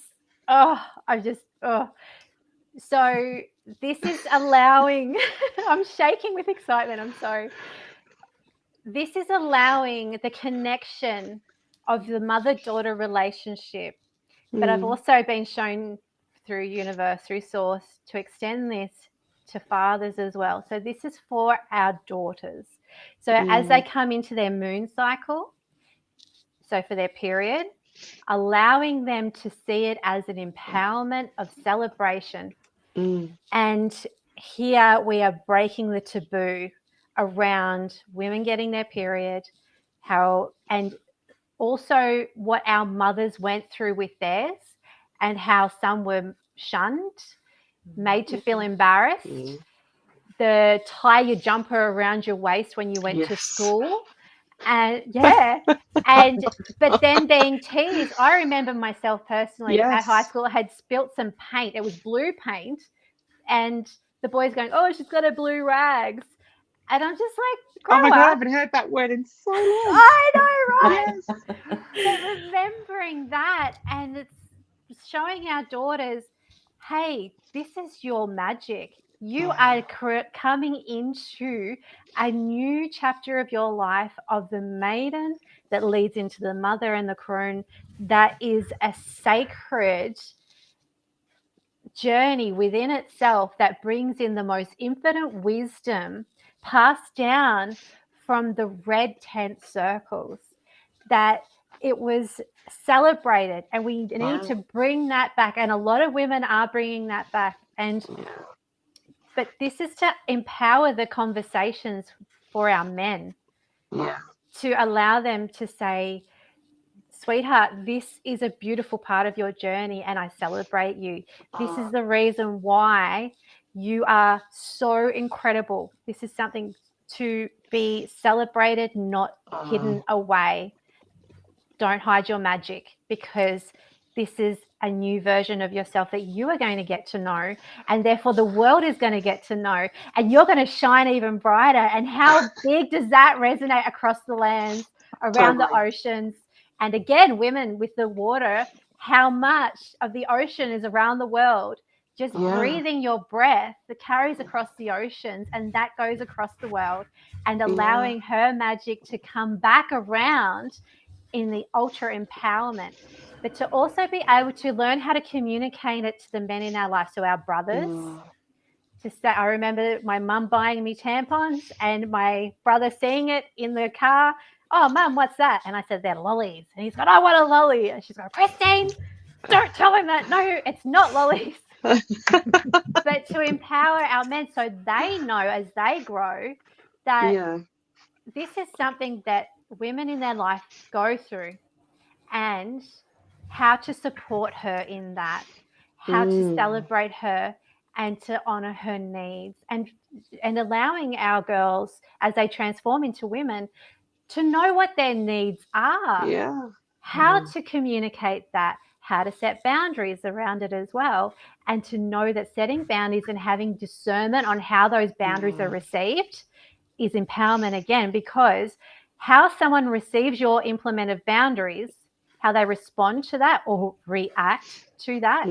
So this is allowing, I'm shaking with excitement, I'm sorry. This is allowing the connection of the mother-daughter relationship. But I've also been shown through universe, through source, to extend this to fathers as well. So this is for our daughters. So as they come into their moon cycle, so for their period, allowing them to see it as an empowerment of celebration. And here we are breaking the taboo around women getting their period, and also what our mothers went through with theirs, and how some were shunned, made to feel embarrassed. The tie your jumper around your waist when you went to school. And but then being teased. I remember myself personally at high school, I had spilt some paint. It was blue paint. And the boys going, oh, she's got a blue rags. And I'm just like, grow oh my God, I up. haven't heard that word in so long. I know, right? But remembering that, and it's showing our daughters, hey, this is your magic. You are coming into a new chapter of your life, of the maiden that leads into the mother and the crone. That is a sacred journey within itself that brings in the most infinite wisdom passed down from the red tent circles, that it was celebrated, and we need to bring that back. And a lot of women are bringing that back. But this is to empower the conversations for our men, to allow them to say, sweetheart, this is a beautiful part of your journey and I celebrate you. This is the reason why you are so incredible. This is something to be celebrated, not hidden away. Don't hide your magic, because this is a new version of yourself that you are going to get to know, and therefore the world is going to get to know, and you're going to shine even brighter. And how big does that resonate across the lands, around the oceans? And again, women with the water, how much of the ocean is around the world? Just breathing your breath that carries across the oceans, and that goes across the world, and allowing her magic to come back around in the ultra empowerment. But to also be able to learn how to communicate it to the men in our life, so our brothers. To say, I remember my mum buying me tampons and my brother seeing it in the car. Oh, Mum, what's that? And I said, they're lollies. And he's gone, I want a lolly. And she's going, Christine, don't tell him that. No, it's not lollies. But to empower our men so they know as they grow that this is something that women in their life go through, and how to support her in that, how to celebrate her and to honor her needs, and allowing our girls as they transform into women to know what their needs are, how to communicate that, how to set boundaries around it as well, and to know that setting boundaries and having discernment on how those boundaries are received is empowerment again, because how someone receives your implemented boundaries, how they respond to that or react to that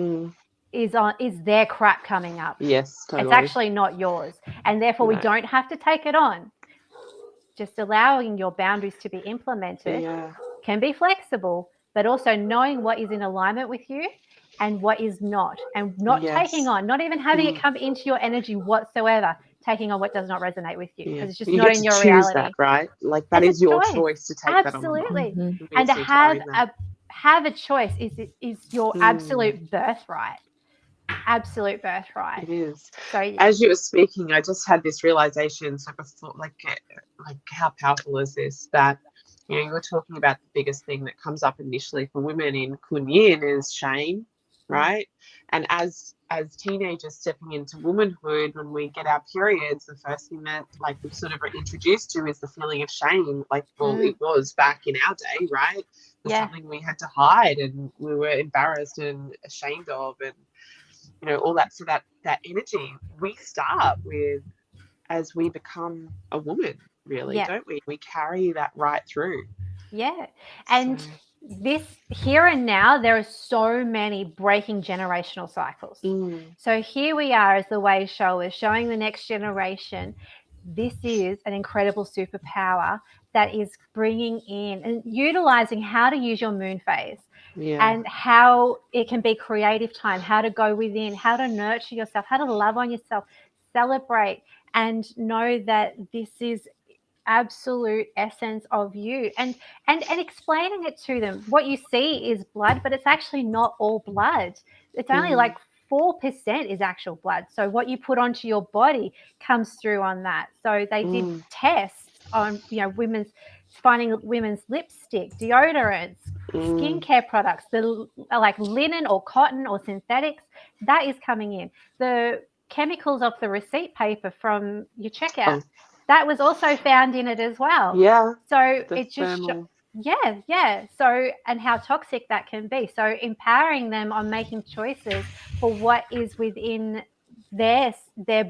is their crap coming up. Yes, totally. It's actually not yours. And therefore we don't have to take it on. just allowing your boundaries to be implemented can be flexible, but also knowing what is in alignment with you and what is not, and not taking on, not even having it come into your energy whatsoever, taking on what does not resonate with you, because it's just not in your reality. That, right? Like that is your choice to take that on. Absolutely. And to have a choice is your absolute birthright. Absolute birthright. It is. So as you were speaking, I just had this realization. So I thought, like how powerful is this? That you were talking about the biggest thing that comes up initially for women in KunYin is shame, right? And as teenagers stepping into womanhood, when we get our periods, the first thing that like we're sort of introduced to is the feeling of shame. Like, well, it was back in our day, right? It's something we had to hide and we were embarrassed and ashamed of, and all that. So that energy we start with as we become a woman, really, don't we? We carry that right through. Yeah. And this here and now, there are so many breaking generational cycles. So here we are as the way showers, showing the next generation. This is an incredible superpower that is bringing in and utilizing how to use your moon phase. And how it can be creative time, how to go within, how to nurture yourself, how to love on yourself, celebrate, and know that this is absolute essence of you, and explaining it to them. What you see is blood, but it's actually not all blood. It's only like 4% is actual blood. So what you put onto your body comes through on that. So they did tests on finding women's lipstick, deodorants, skincare products, the like linen or cotton or synthetics, that is coming in. The chemicals of the receipt paper from your checkout, that was also found in it as well. So it just so, and how toxic that can be. So empowering them on making choices for what is within their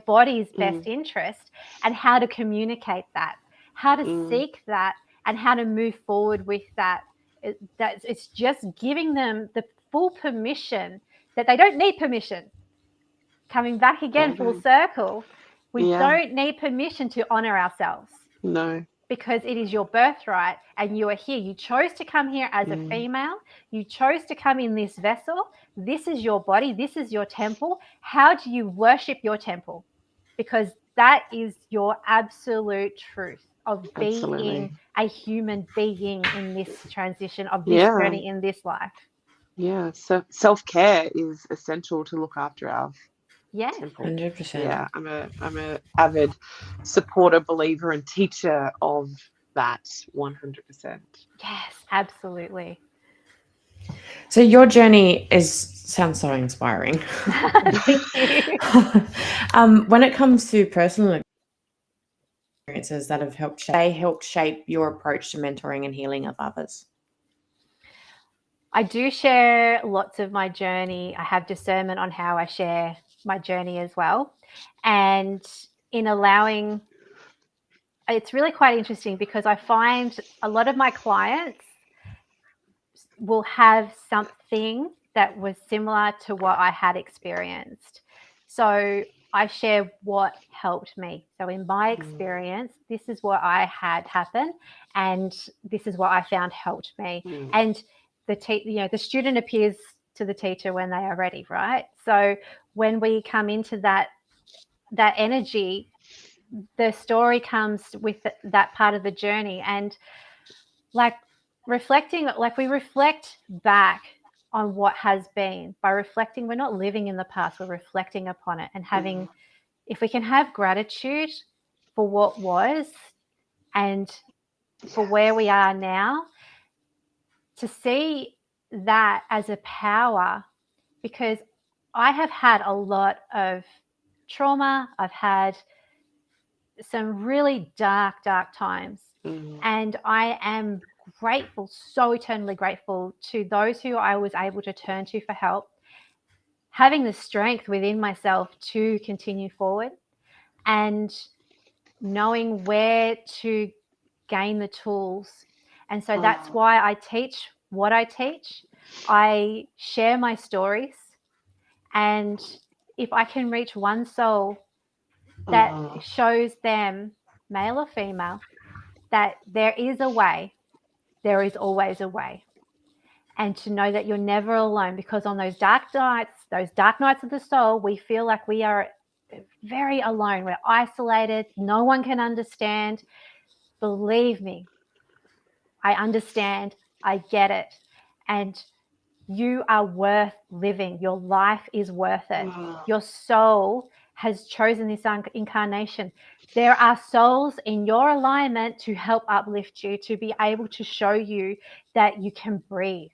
body's best interest, and how to communicate that, how to seek that, and how to move forward with that. It's just giving them the full permission that they don't need permission. Coming back again, full circle. We don't need permission to honor ourselves. No. Because it is your birthright, and you are here. You chose to come here as a female. You chose to come in this vessel. This is your body. This is your temple. How do you worship your temple? Because that is your absolute truth of being a human being in this transition of this journey in this life. Yeah. So self-care is essential to look after our temple. 100%. Yeah, I'm a avid supporter, believer, and teacher of that. 100%. Yes, absolutely. So your journey sounds so inspiring. Thank you. When it comes to personal experiences that have helped shape your approach to mentoring and healing of others. I do share lots of my journey. I have discernment on how I share my journey as well. And in allowing, it's really quite interesting because I find a lot of my clients will have something that was similar to what I had experienced. So I share what helped me. So in my experience, this is what I had happen, and this is what I found helped me. And the student appears to the teacher when they are ready, right? So when we come into that energy, the story comes with that part of the journey. And like reflecting, like we reflect back on what has been. By reflecting, we're not living in the past, we're reflecting upon it, and having, if we can have gratitude for what was and for where we are now, to see that as a power. Because I have had a lot of trauma, I've had some really dark times, and I am grateful, so eternally grateful to those who I was able to turn to for help, having the strength within myself to continue forward, and knowing where to gain the tools. And so that's why I teach what I teach. I share my stories, and if I can reach one soul that shows them, male or female, that there is a way. There is always a way. And to know that you're never alone, because on those dark nights of the soul, we feel like we are very alone. We're isolated. No one can understand. Believe me, I understand. I get it. And you are worth living. Your life is worth it. Wow. Your soul has chosen this incarnation. There are souls in your alignment to help uplift you, to be able to show you that you can breathe.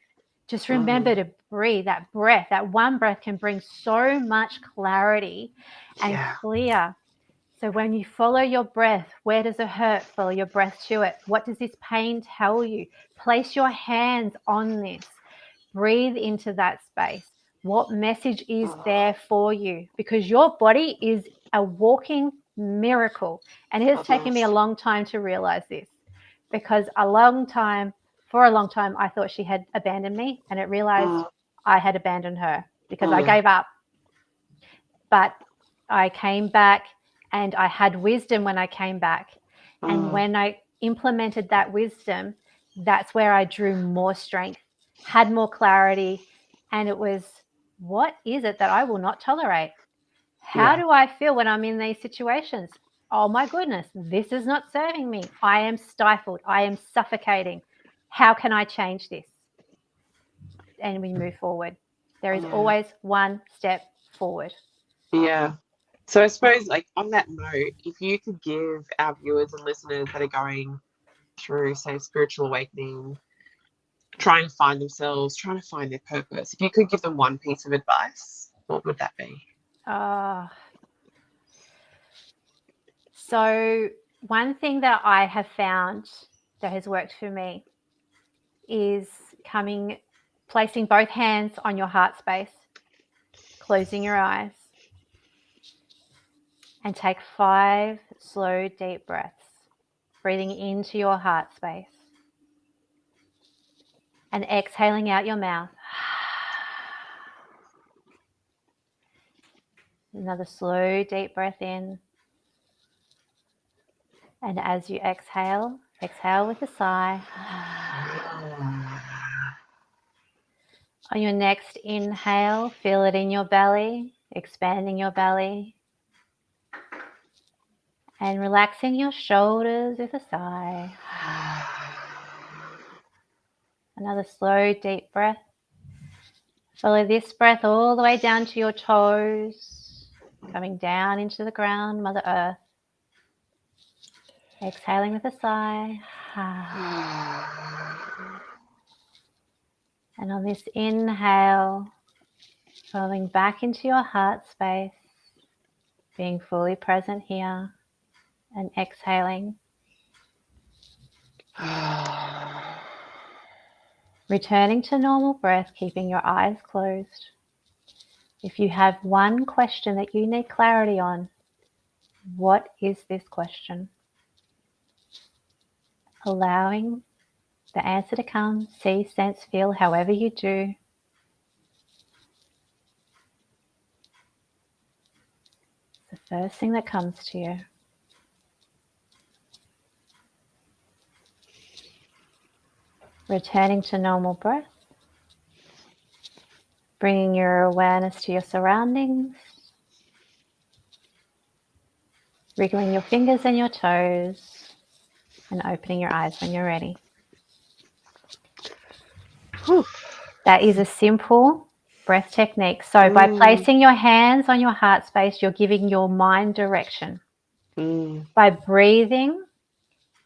Just remember to breathe. That breath, that one breath can bring so much clarity and clear. So when you follow your breath, where does it hurt? Follow your breath to it. What does this pain tell you? Place your hands on this. Breathe into that space. What message is there for you? Because your body is a walking miracle. And it has taken me a long time to realize this, because for a long time, I thought she had abandoned me, and it realized I had abandoned her because I gave up. But I came back, and I had wisdom when I came back. And when I implemented that wisdom, that's where I drew more strength, had more clarity. And it was, what is it that I will not tolerate? How do I feel when I'm in these situations? Oh my goodness, this is not serving me. I am stifled. I am suffocating. How can I change this? And we move forward. There is always one step forward. Yeah. So I suppose, like, on that note, if you could give our viewers and listeners that are going through, say, spiritual awakening, trying to find themselves, trying to find their purpose, if you could give them one piece of advice, what would that be? So one thing that I have found that has worked for me is placing both hands on your heart space, closing your eyes, and take 5 slow, deep breaths, breathing into your heart space and exhaling out your mouth. Another slow, deep breath in. And as you exhale with a sigh. On your next inhale, feel it in your belly, expanding your belly. And relaxing your shoulders with a sigh. Another slow, deep breath. Follow this breath all the way down to your toes, coming down into the ground, Mother Earth. Exhaling with a sigh. And on this inhale, falling back into your heart space, being fully present here, and exhaling. Returning to normal breath, keeping your eyes closed. If you have one question that you need clarity on, what is this question? Allowing the answer to come, see, sense, feel, however you do. It's the first thing that comes to you. Returning to normal breath. Bringing your awareness to your surroundings. Wriggling your fingers and your toes. And opening your eyes when you're ready. That is a simple breath technique. So by placing your hands on your heart space, you're giving your mind direction. By breathing,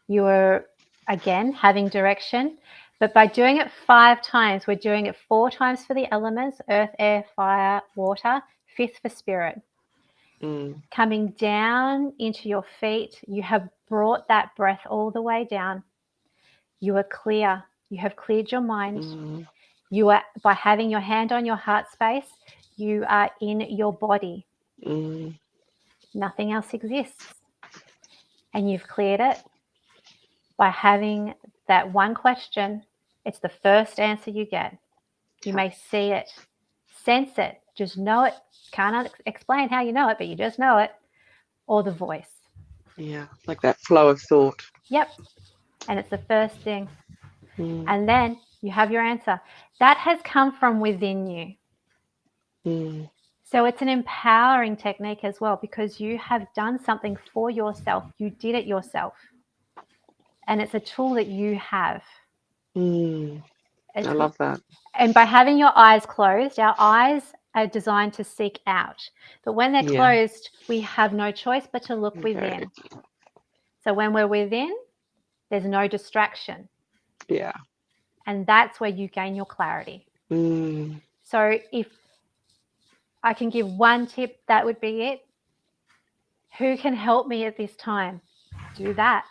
you are, again, having direction. But by doing it 5 times, we're doing it 4 times for the elements, earth, air, fire, water, 5th for spirit. Coming down into your feet, you have brought that breath all the way down. You are clear. You have cleared your mind. You are, by having your hand on your heart space, you are in your body. Nothing else exists. And you've cleared it by having that one question. It's the first answer you get. You may see it, sense it, just know it. Can't explain how you know it, but you just know it. Or the voice. Yeah, like that flow of thought. Yep. And it's the first thing. Mm. And then you have your answer. That has come from within you. Mm. So it's an empowering technique as well, because you have done something for yourself. You did it yourself. And it's a tool that you have. Mm. I love that. And by having your eyes closed, our eyes are designed to seek out. But when they're closed, we have no choice but to look within. So when we're within, there's no distraction. Yeah. And that's where you gain your clarity. Mm. So if I can give one tip, that would be it. Who can help me at this time? Do that.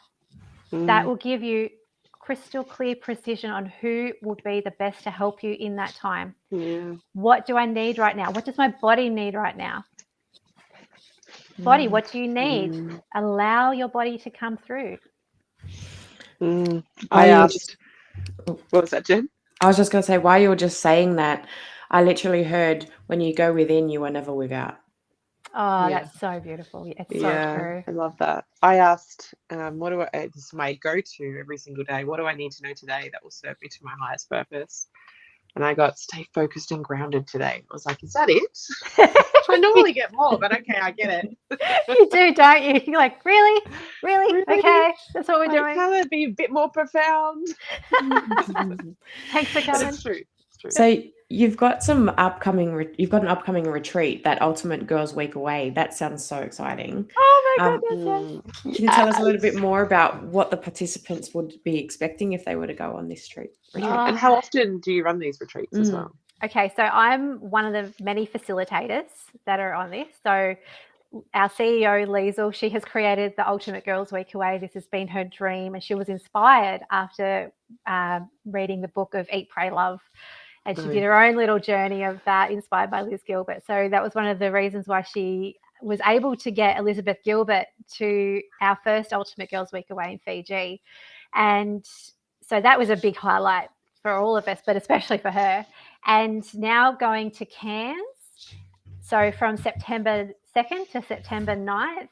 That will give you crystal clear precision on who would be the best to help you in that time. Yeah. What do I need right now? What does my body need right now? Body, what do you need? Allow your body to come through. I asked, what was that, Jen? I was just going to say, while you were just saying that, I literally heard, when you go within, you are never without. Oh, that's so beautiful. It's so true. I love that. I asked, this is my go-to every single day. What do I need to know today that will serve me to my highest purpose? And I got stay focused and grounded today. I was like, is that it? I normally get more, but okay, I get it. You do, don't you? You're like, really? Okay, that's what we're doing. Can it be a bit more profound? Thanks for coming. It's true. So you've got an upcoming retreat, that Ultimate Girls Week away. That sounds so exciting. Oh my goodness! Can you tell us a little bit more about what the participants would be expecting if they were to go on this retreat? And how often do you run these retreats as well? Okay, so I'm one of the many facilitators that are on this. So our CEO, Liesl, she has created the Ultimate Girls Week Away. This has been her dream, and she was inspired after reading the book of Eat, Pray, Love. And she did her own little journey of that, inspired by Liz Gilbert. So that was one of the reasons why she was able to get Elizabeth Gilbert to our first Ultimate Girls Week Away in Fiji. And so that was a big highlight for all of us, but especially for her. And now going to Cairns. So from September 2nd to September 9th,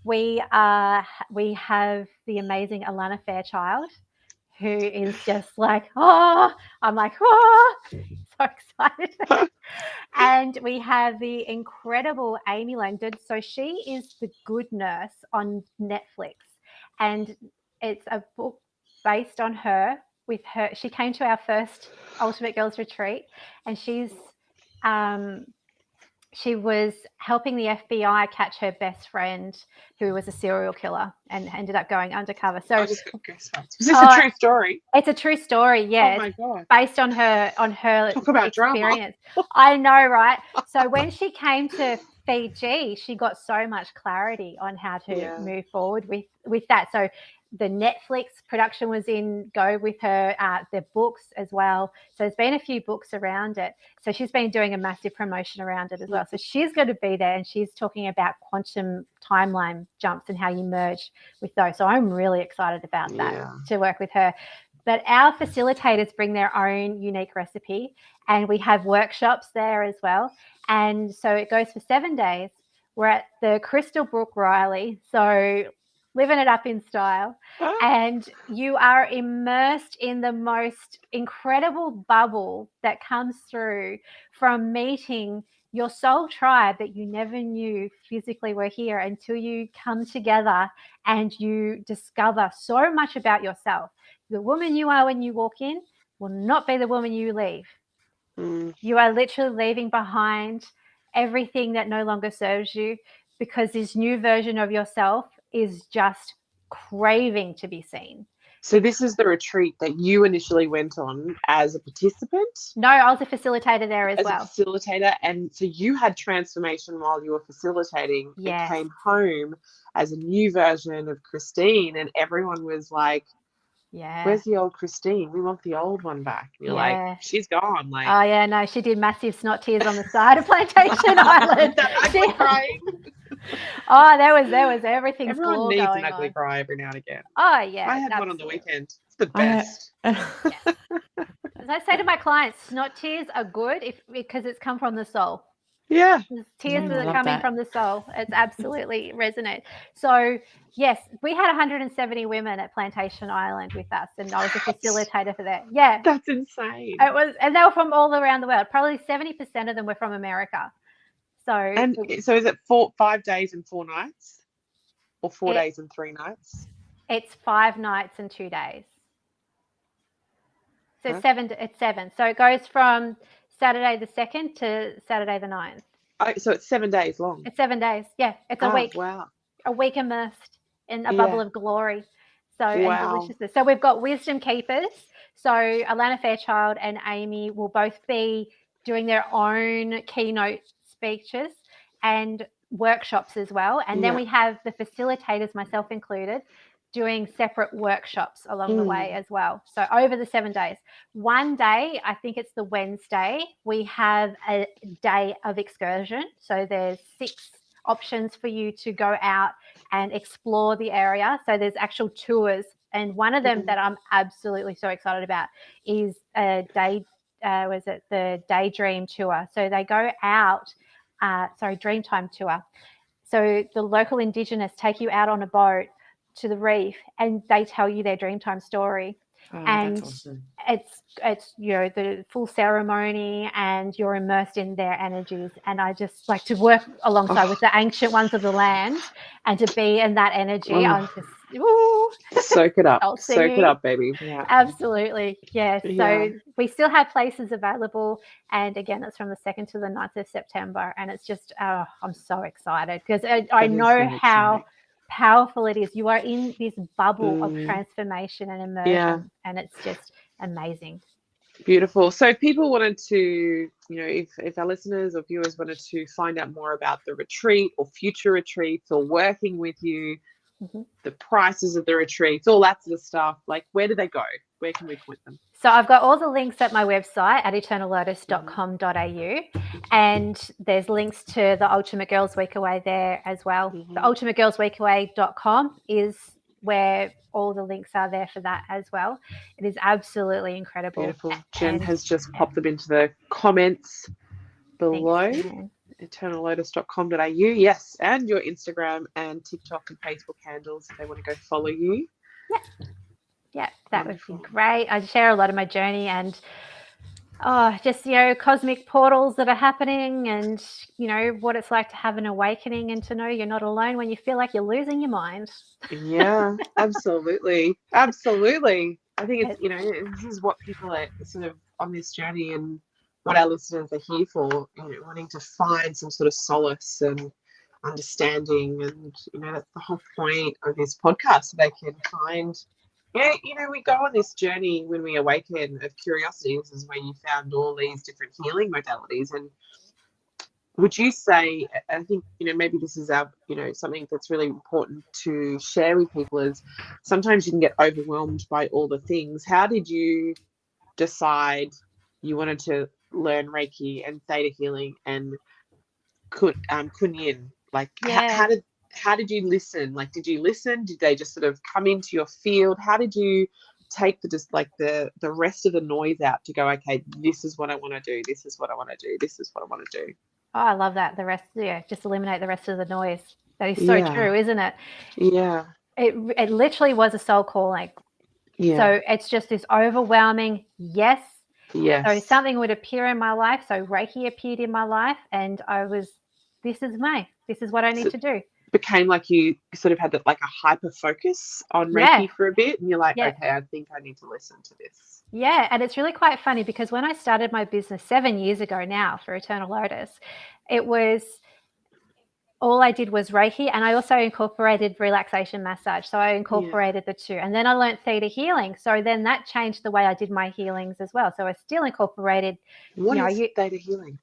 we have the amazing Alana Fairchild, who is just like, I'm like, so excited. And we have the incredible Amy Langdon. So she is The Good Nurse on Netflix. And it's a book based on her. With her, she came to our first Ultimate Girls Retreat, and she was helping the FBI catch her best friend, who was a serial killer and ended up going undercover. So, is this a true story? It's a true story, yeah. Oh my God. Based on her Talk about experience. Drama. I know, right? So when she came to Fiji, she got so much clarity on how to move forward with that. So the Netflix production was in go with her, the books as well. So there's been a few books around it. So she's been doing a massive promotion around it as well. So she's going to be there, and she's talking about quantum timeline jumps and how you merge with those. So I'm really excited about that, to work with her. But our facilitators bring their own unique recipe, and we have workshops there as well. And so it goes for 7 days. We're at the Crystal Brook Riley, so living it up in style. And you are immersed in the most incredible bubble that comes through from meeting your soul tribe that you never knew physically were here, until you come together and you discover so much about yourself. The woman you are when you walk in will not be the woman you leave. You are literally leaving behind everything that no longer serves you, because this new version of yourself is just craving to be seen. So this is the retreat that you initially went on as a participant? No, I was a facilitator there as well. As a facilitator, and so you had transformation while you were facilitating. Yes. It came home as a new version of Christine, and everyone was like, where's the old Christine? We want the old one back. And you're like, she's gone. Like, oh yeah, no, she did massive snot tears on the side of Plantation Island. Ugly crying. Oh, there was everything. Everyone needs an ugly cry every now and again. Oh yeah, I had one on the weekend. It's the best. As I say to my clients, snot tears are good because it's come from the soul. Yeah. There's tears I that are love coming that. from the soul. It's absolutely resonate. So yes, we had 170 women at Plantation Island with us, and I was a facilitator for that. Yeah, That's insane. it was, and they were from all around the world. Probably 70% of them were from America. So And so is it 5 days and 4 nights, or 4 days and 3 nights? it's 5 nights and 2 days. So Huh? it's 7. So it goes from Saturday the 2nd to Saturday the 9th. Oh, so it's 7 days long. It's 7 days. Yeah, it's a week. Wow. A week immersed in a Yeah. bubble of glory. So and Wow. deliciousness. So we've got wisdom keepers. So Alana Fairchild and Amy will both be doing their own keynote speeches and workshops as well. And then Yeah. we have the facilitators, myself included, doing separate workshops along the way as well. So over the 7 days. One day, I think it's the Wednesday, we have a day of excursion. So there's 6 options for you to go out and explore the area. So there's actual tours, and one of them that I'm absolutely so excited about is a the Daydream tour. So they go out, Dreamtime tour. So the local Indigenous take you out on a boat to the reef, and they tell you their Dreamtime story. Oh, And that's awesome. it's the full ceremony, and you're immersed in their energies. And I just like to work alongside with the ancient ones of the land, and to be in that energy. I'm just soak it up. Soak it singing. up, baby. Yeah. Absolutely, yes. Yeah. So we still have places available, and again, it's from the 2nd to the 9th of September, and it's just I'm so excited because I know how powerful it is. You are in this bubble of transformation and immersion, and it's just amazing. Beautiful. So if people wanted to, if our listeners or viewers wanted to find out more about the retreat or future retreats or working with you, the prices of the retreats, all that sort of stuff, like where do they go? Where can we point them? So I've got all the links at my website at eternallotus.com.au, and there's links to the Ultimate Girls Week Away there as well. The ultimategirlsweekaway.com is where all the links are there for that as well. It is absolutely incredible. Beautiful. Jen has just popped them into the comments below. eternallotus.com.au. Yes, and your Instagram and TikTok and Facebook handles if they want to go follow you. Yeah, that would be great. I share a lot of my journey and just cosmic portals that are happening, and what it's like to have an awakening and to know you're not alone when you feel like you're losing your mind. Yeah, absolutely. Absolutely. I think it's this is what people are sort of on this journey, and what our listeners are here for, wanting to find some sort of solace and understanding, and that's the whole point of this podcast, so they can find we go on this journey when we awaken of curiosity. This is where you found all these different healing modalities. And would you say, I think, maybe this is our, something that's really important to share with people, is sometimes you can get overwhelmed by all the things. How did you decide you wanted to learn Reiki and Theta healing and KunYin? Like, how did you listen? Like, did you listen? Did they just sort of come into your field? How did you take the rest of the noise out to go, okay, this is what I want to do. This is what I want to do. This is what I want to do. Oh, I love that. The rest, just eliminate the rest of the noise. That is so true, isn't it? Yeah. It literally was a soul calling. Yeah. So it's just this overwhelming yes. Yes. So something would appear in my life. So Reiki appeared in my life, and this is me. This is what I need to do. Became like you sort of had that, like a hyper focus on Reiki for a bit, and you're like, okay, I think I need to listen to this. Yeah, and it's really quite funny because when I started my business 7 years ago now for Eternal Lotus, it was all I did was Reiki, and I also incorporated relaxation massage. So I incorporated the two, and then I learned Theta healing. So then that changed the way I did my healings as well. So I still incorporated. What is Theta healing?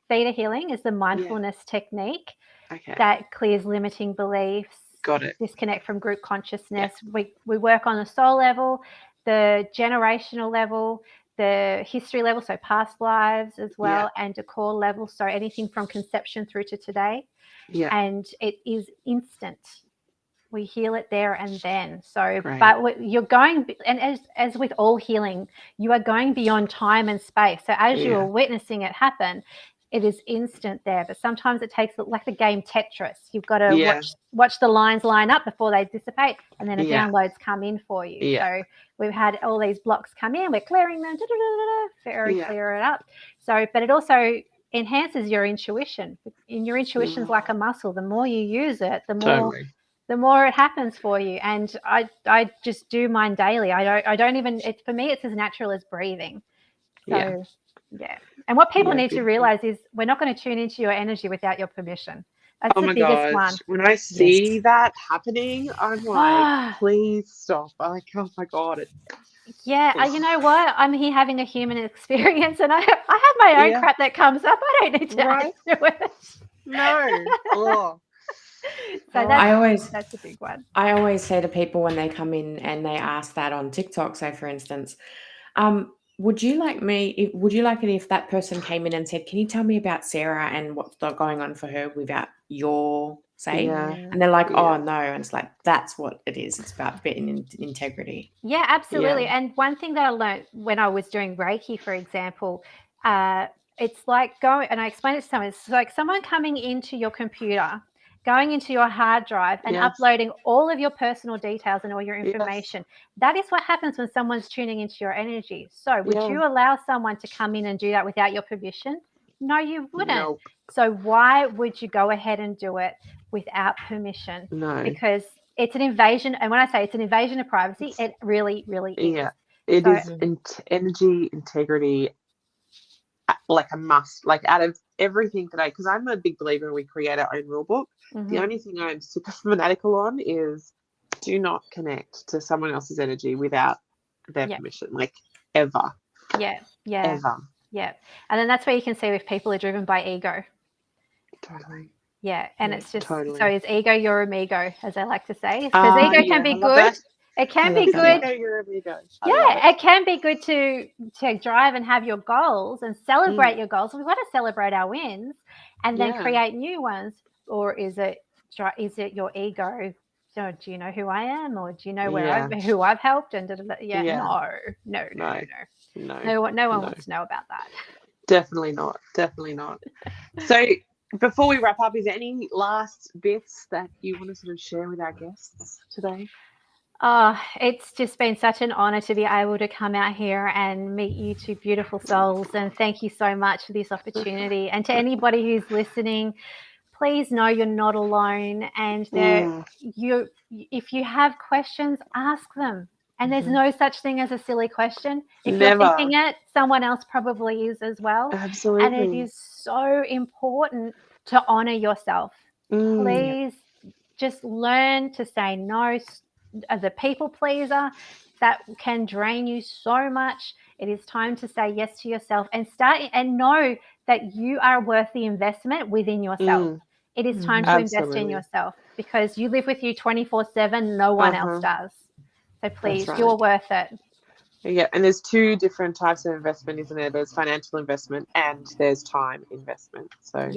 Theta healing is the mindfulness technique. Okay. That clears limiting beliefs. Got it. Disconnect from group consciousness. Yeah. We work on the soul level, the generational level, the history level, so past lives as well, and a core level, so anything from conception through to today. Yeah. And it is instant. We heal it there and then. So, but you're going, and as with all healing, you are going beyond time and space. So as you are witnessing it happen, it is instant there. But sometimes it takes, like the game Tetris. You've got to Yeah. watch the lines line up before they dissipate, and then a Yeah. downloads come in for you. Yeah. So we've had all these blocks come in. We're clearing them, very clear it up. So, but it also enhances your intuition. And your intuition's like a muscle. The more you use it, the more it happens for you. And I just do mine daily. I don't even, for me, it's as natural as breathing. So yeah. And what people need to realize is we're not going to tune into your energy without your permission. That's the biggest one. When I see that happening, I'm like, please stop. I'm like, oh my God. Yeah, you know what? I'm here having a human experience, and I have my own crap that comes up. I don't need to add to it. No. So that's a big one. I always say to people when they come in and they ask that on TikTok, say for instance, would you like it if that person came in and said, can you tell me about Sarah and what's going on for her without your say? Yeah. And they're like, oh no. And it's like, that's what it is. It's about being integrity. Yeah, absolutely. Yeah. And one thing that I learned when I was doing Reiki, for example, it's like and I explained it to someone, it's like someone coming into your computer, going into your hard drive and uploading all of your personal details and all your information. That is what happens when someone's tuning into your energy. So would you allow someone to come in and do that without your permission? No, you wouldn't. Nope. So why would you go ahead and do it without permission? No. Because it's an invasion. And when I say it's an invasion of privacy, it really, really is. Yeah, it is energy integrity, like a must, like out of everything today, because I'm a big believer we create our own rule book. The only thing I'm super fanatical on is do not connect to someone else's energy without their permission, like ever. Ever. Yeah. And then that's where you can see if people are driven by ego. Totally. Yeah. And it's just, so is ego your amigo, as I like to say? Because ego can be good. That. It can be good. Your amigo. Yeah, it can be good to drive and have your goals and celebrate your goals. We've got to celebrate our wins and then create new ones. Or is it your ego? So do you know who I am, or do you know who I've helped? And no one wants to know about that. Definitely not. So before we wrap up, is there any last bits that you want to sort of share with our guests today? It's just been such an honor to be able to come out here and meet you two beautiful souls, and thank you so much for this opportunity. And to anybody who's listening, please know you're not alone, and if you have questions, ask them. And there's no such thing as a silly question. If you're thinking it, someone else probably is as well. Absolutely. And it is so important to honor yourself. Please just learn to say no. As a people pleaser, that can drain you so much. It is time to say yes to yourself and know that you are worth the investment within yourself. It is time to invest in yourself, because you live with you 24/7. No one else does. So please, you're worth it. Yeah, and there's two different types of investment, isn't there? There's financial investment and there's time investment. So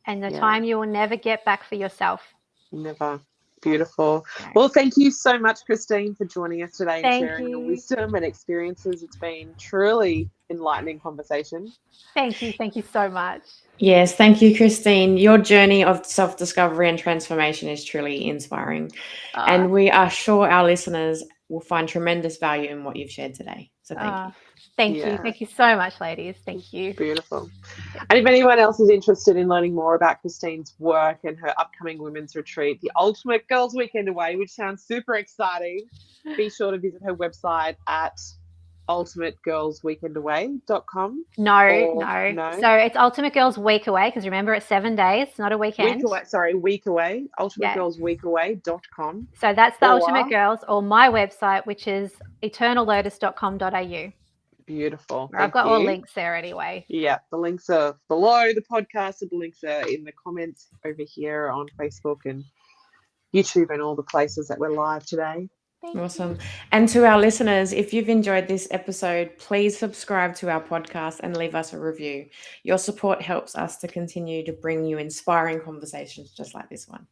and the time you will never get back for yourself. Never. Beautiful. Well, thank you so much, Christine, for joining us today and sharing your wisdom and experiences. It's been truly enlightening conversation. Thank you so much. Yes, thank you, Christine. Your journey of self-discovery and transformation is truly inspiring. And we are sure our listeners will find tremendous value in what you've shared today. So thank you. Thank you. Thank you so much, ladies. Thank you. Beautiful. And if anyone else is interested in learning more about Christine's work and her upcoming women's retreat, the Ultimate Girls Weekend Away, which sounds super exciting, be sure to visit her website at ultimategirlsweekendaway.com. No. So it's Ultimate Girls Week Away, because remember, it's 7 days, not a weekend. Week away. ultimategirlsweekaway.com. So that's the Ultimate Girls, or my website, which is eternallotus.com.au. Beautiful. I've got all links there anyway. Yeah, the links are below the podcast, and the links are in the comments over here on Facebook and YouTube and all the places that we're live today. Awesome. And to our listeners, if you've enjoyed this episode, please subscribe to our podcast and leave us a review. Your support helps us to continue to bring you inspiring conversations just like this one.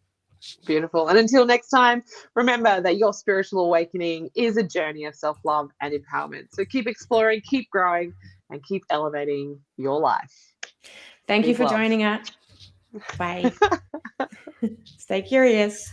Beautiful. And until next time, remember that your spiritual awakening is a journey of self-love and empowerment. So keep exploring, keep growing, and keep elevating your life. Thank you Big for love. joining us. Bye. Stay curious.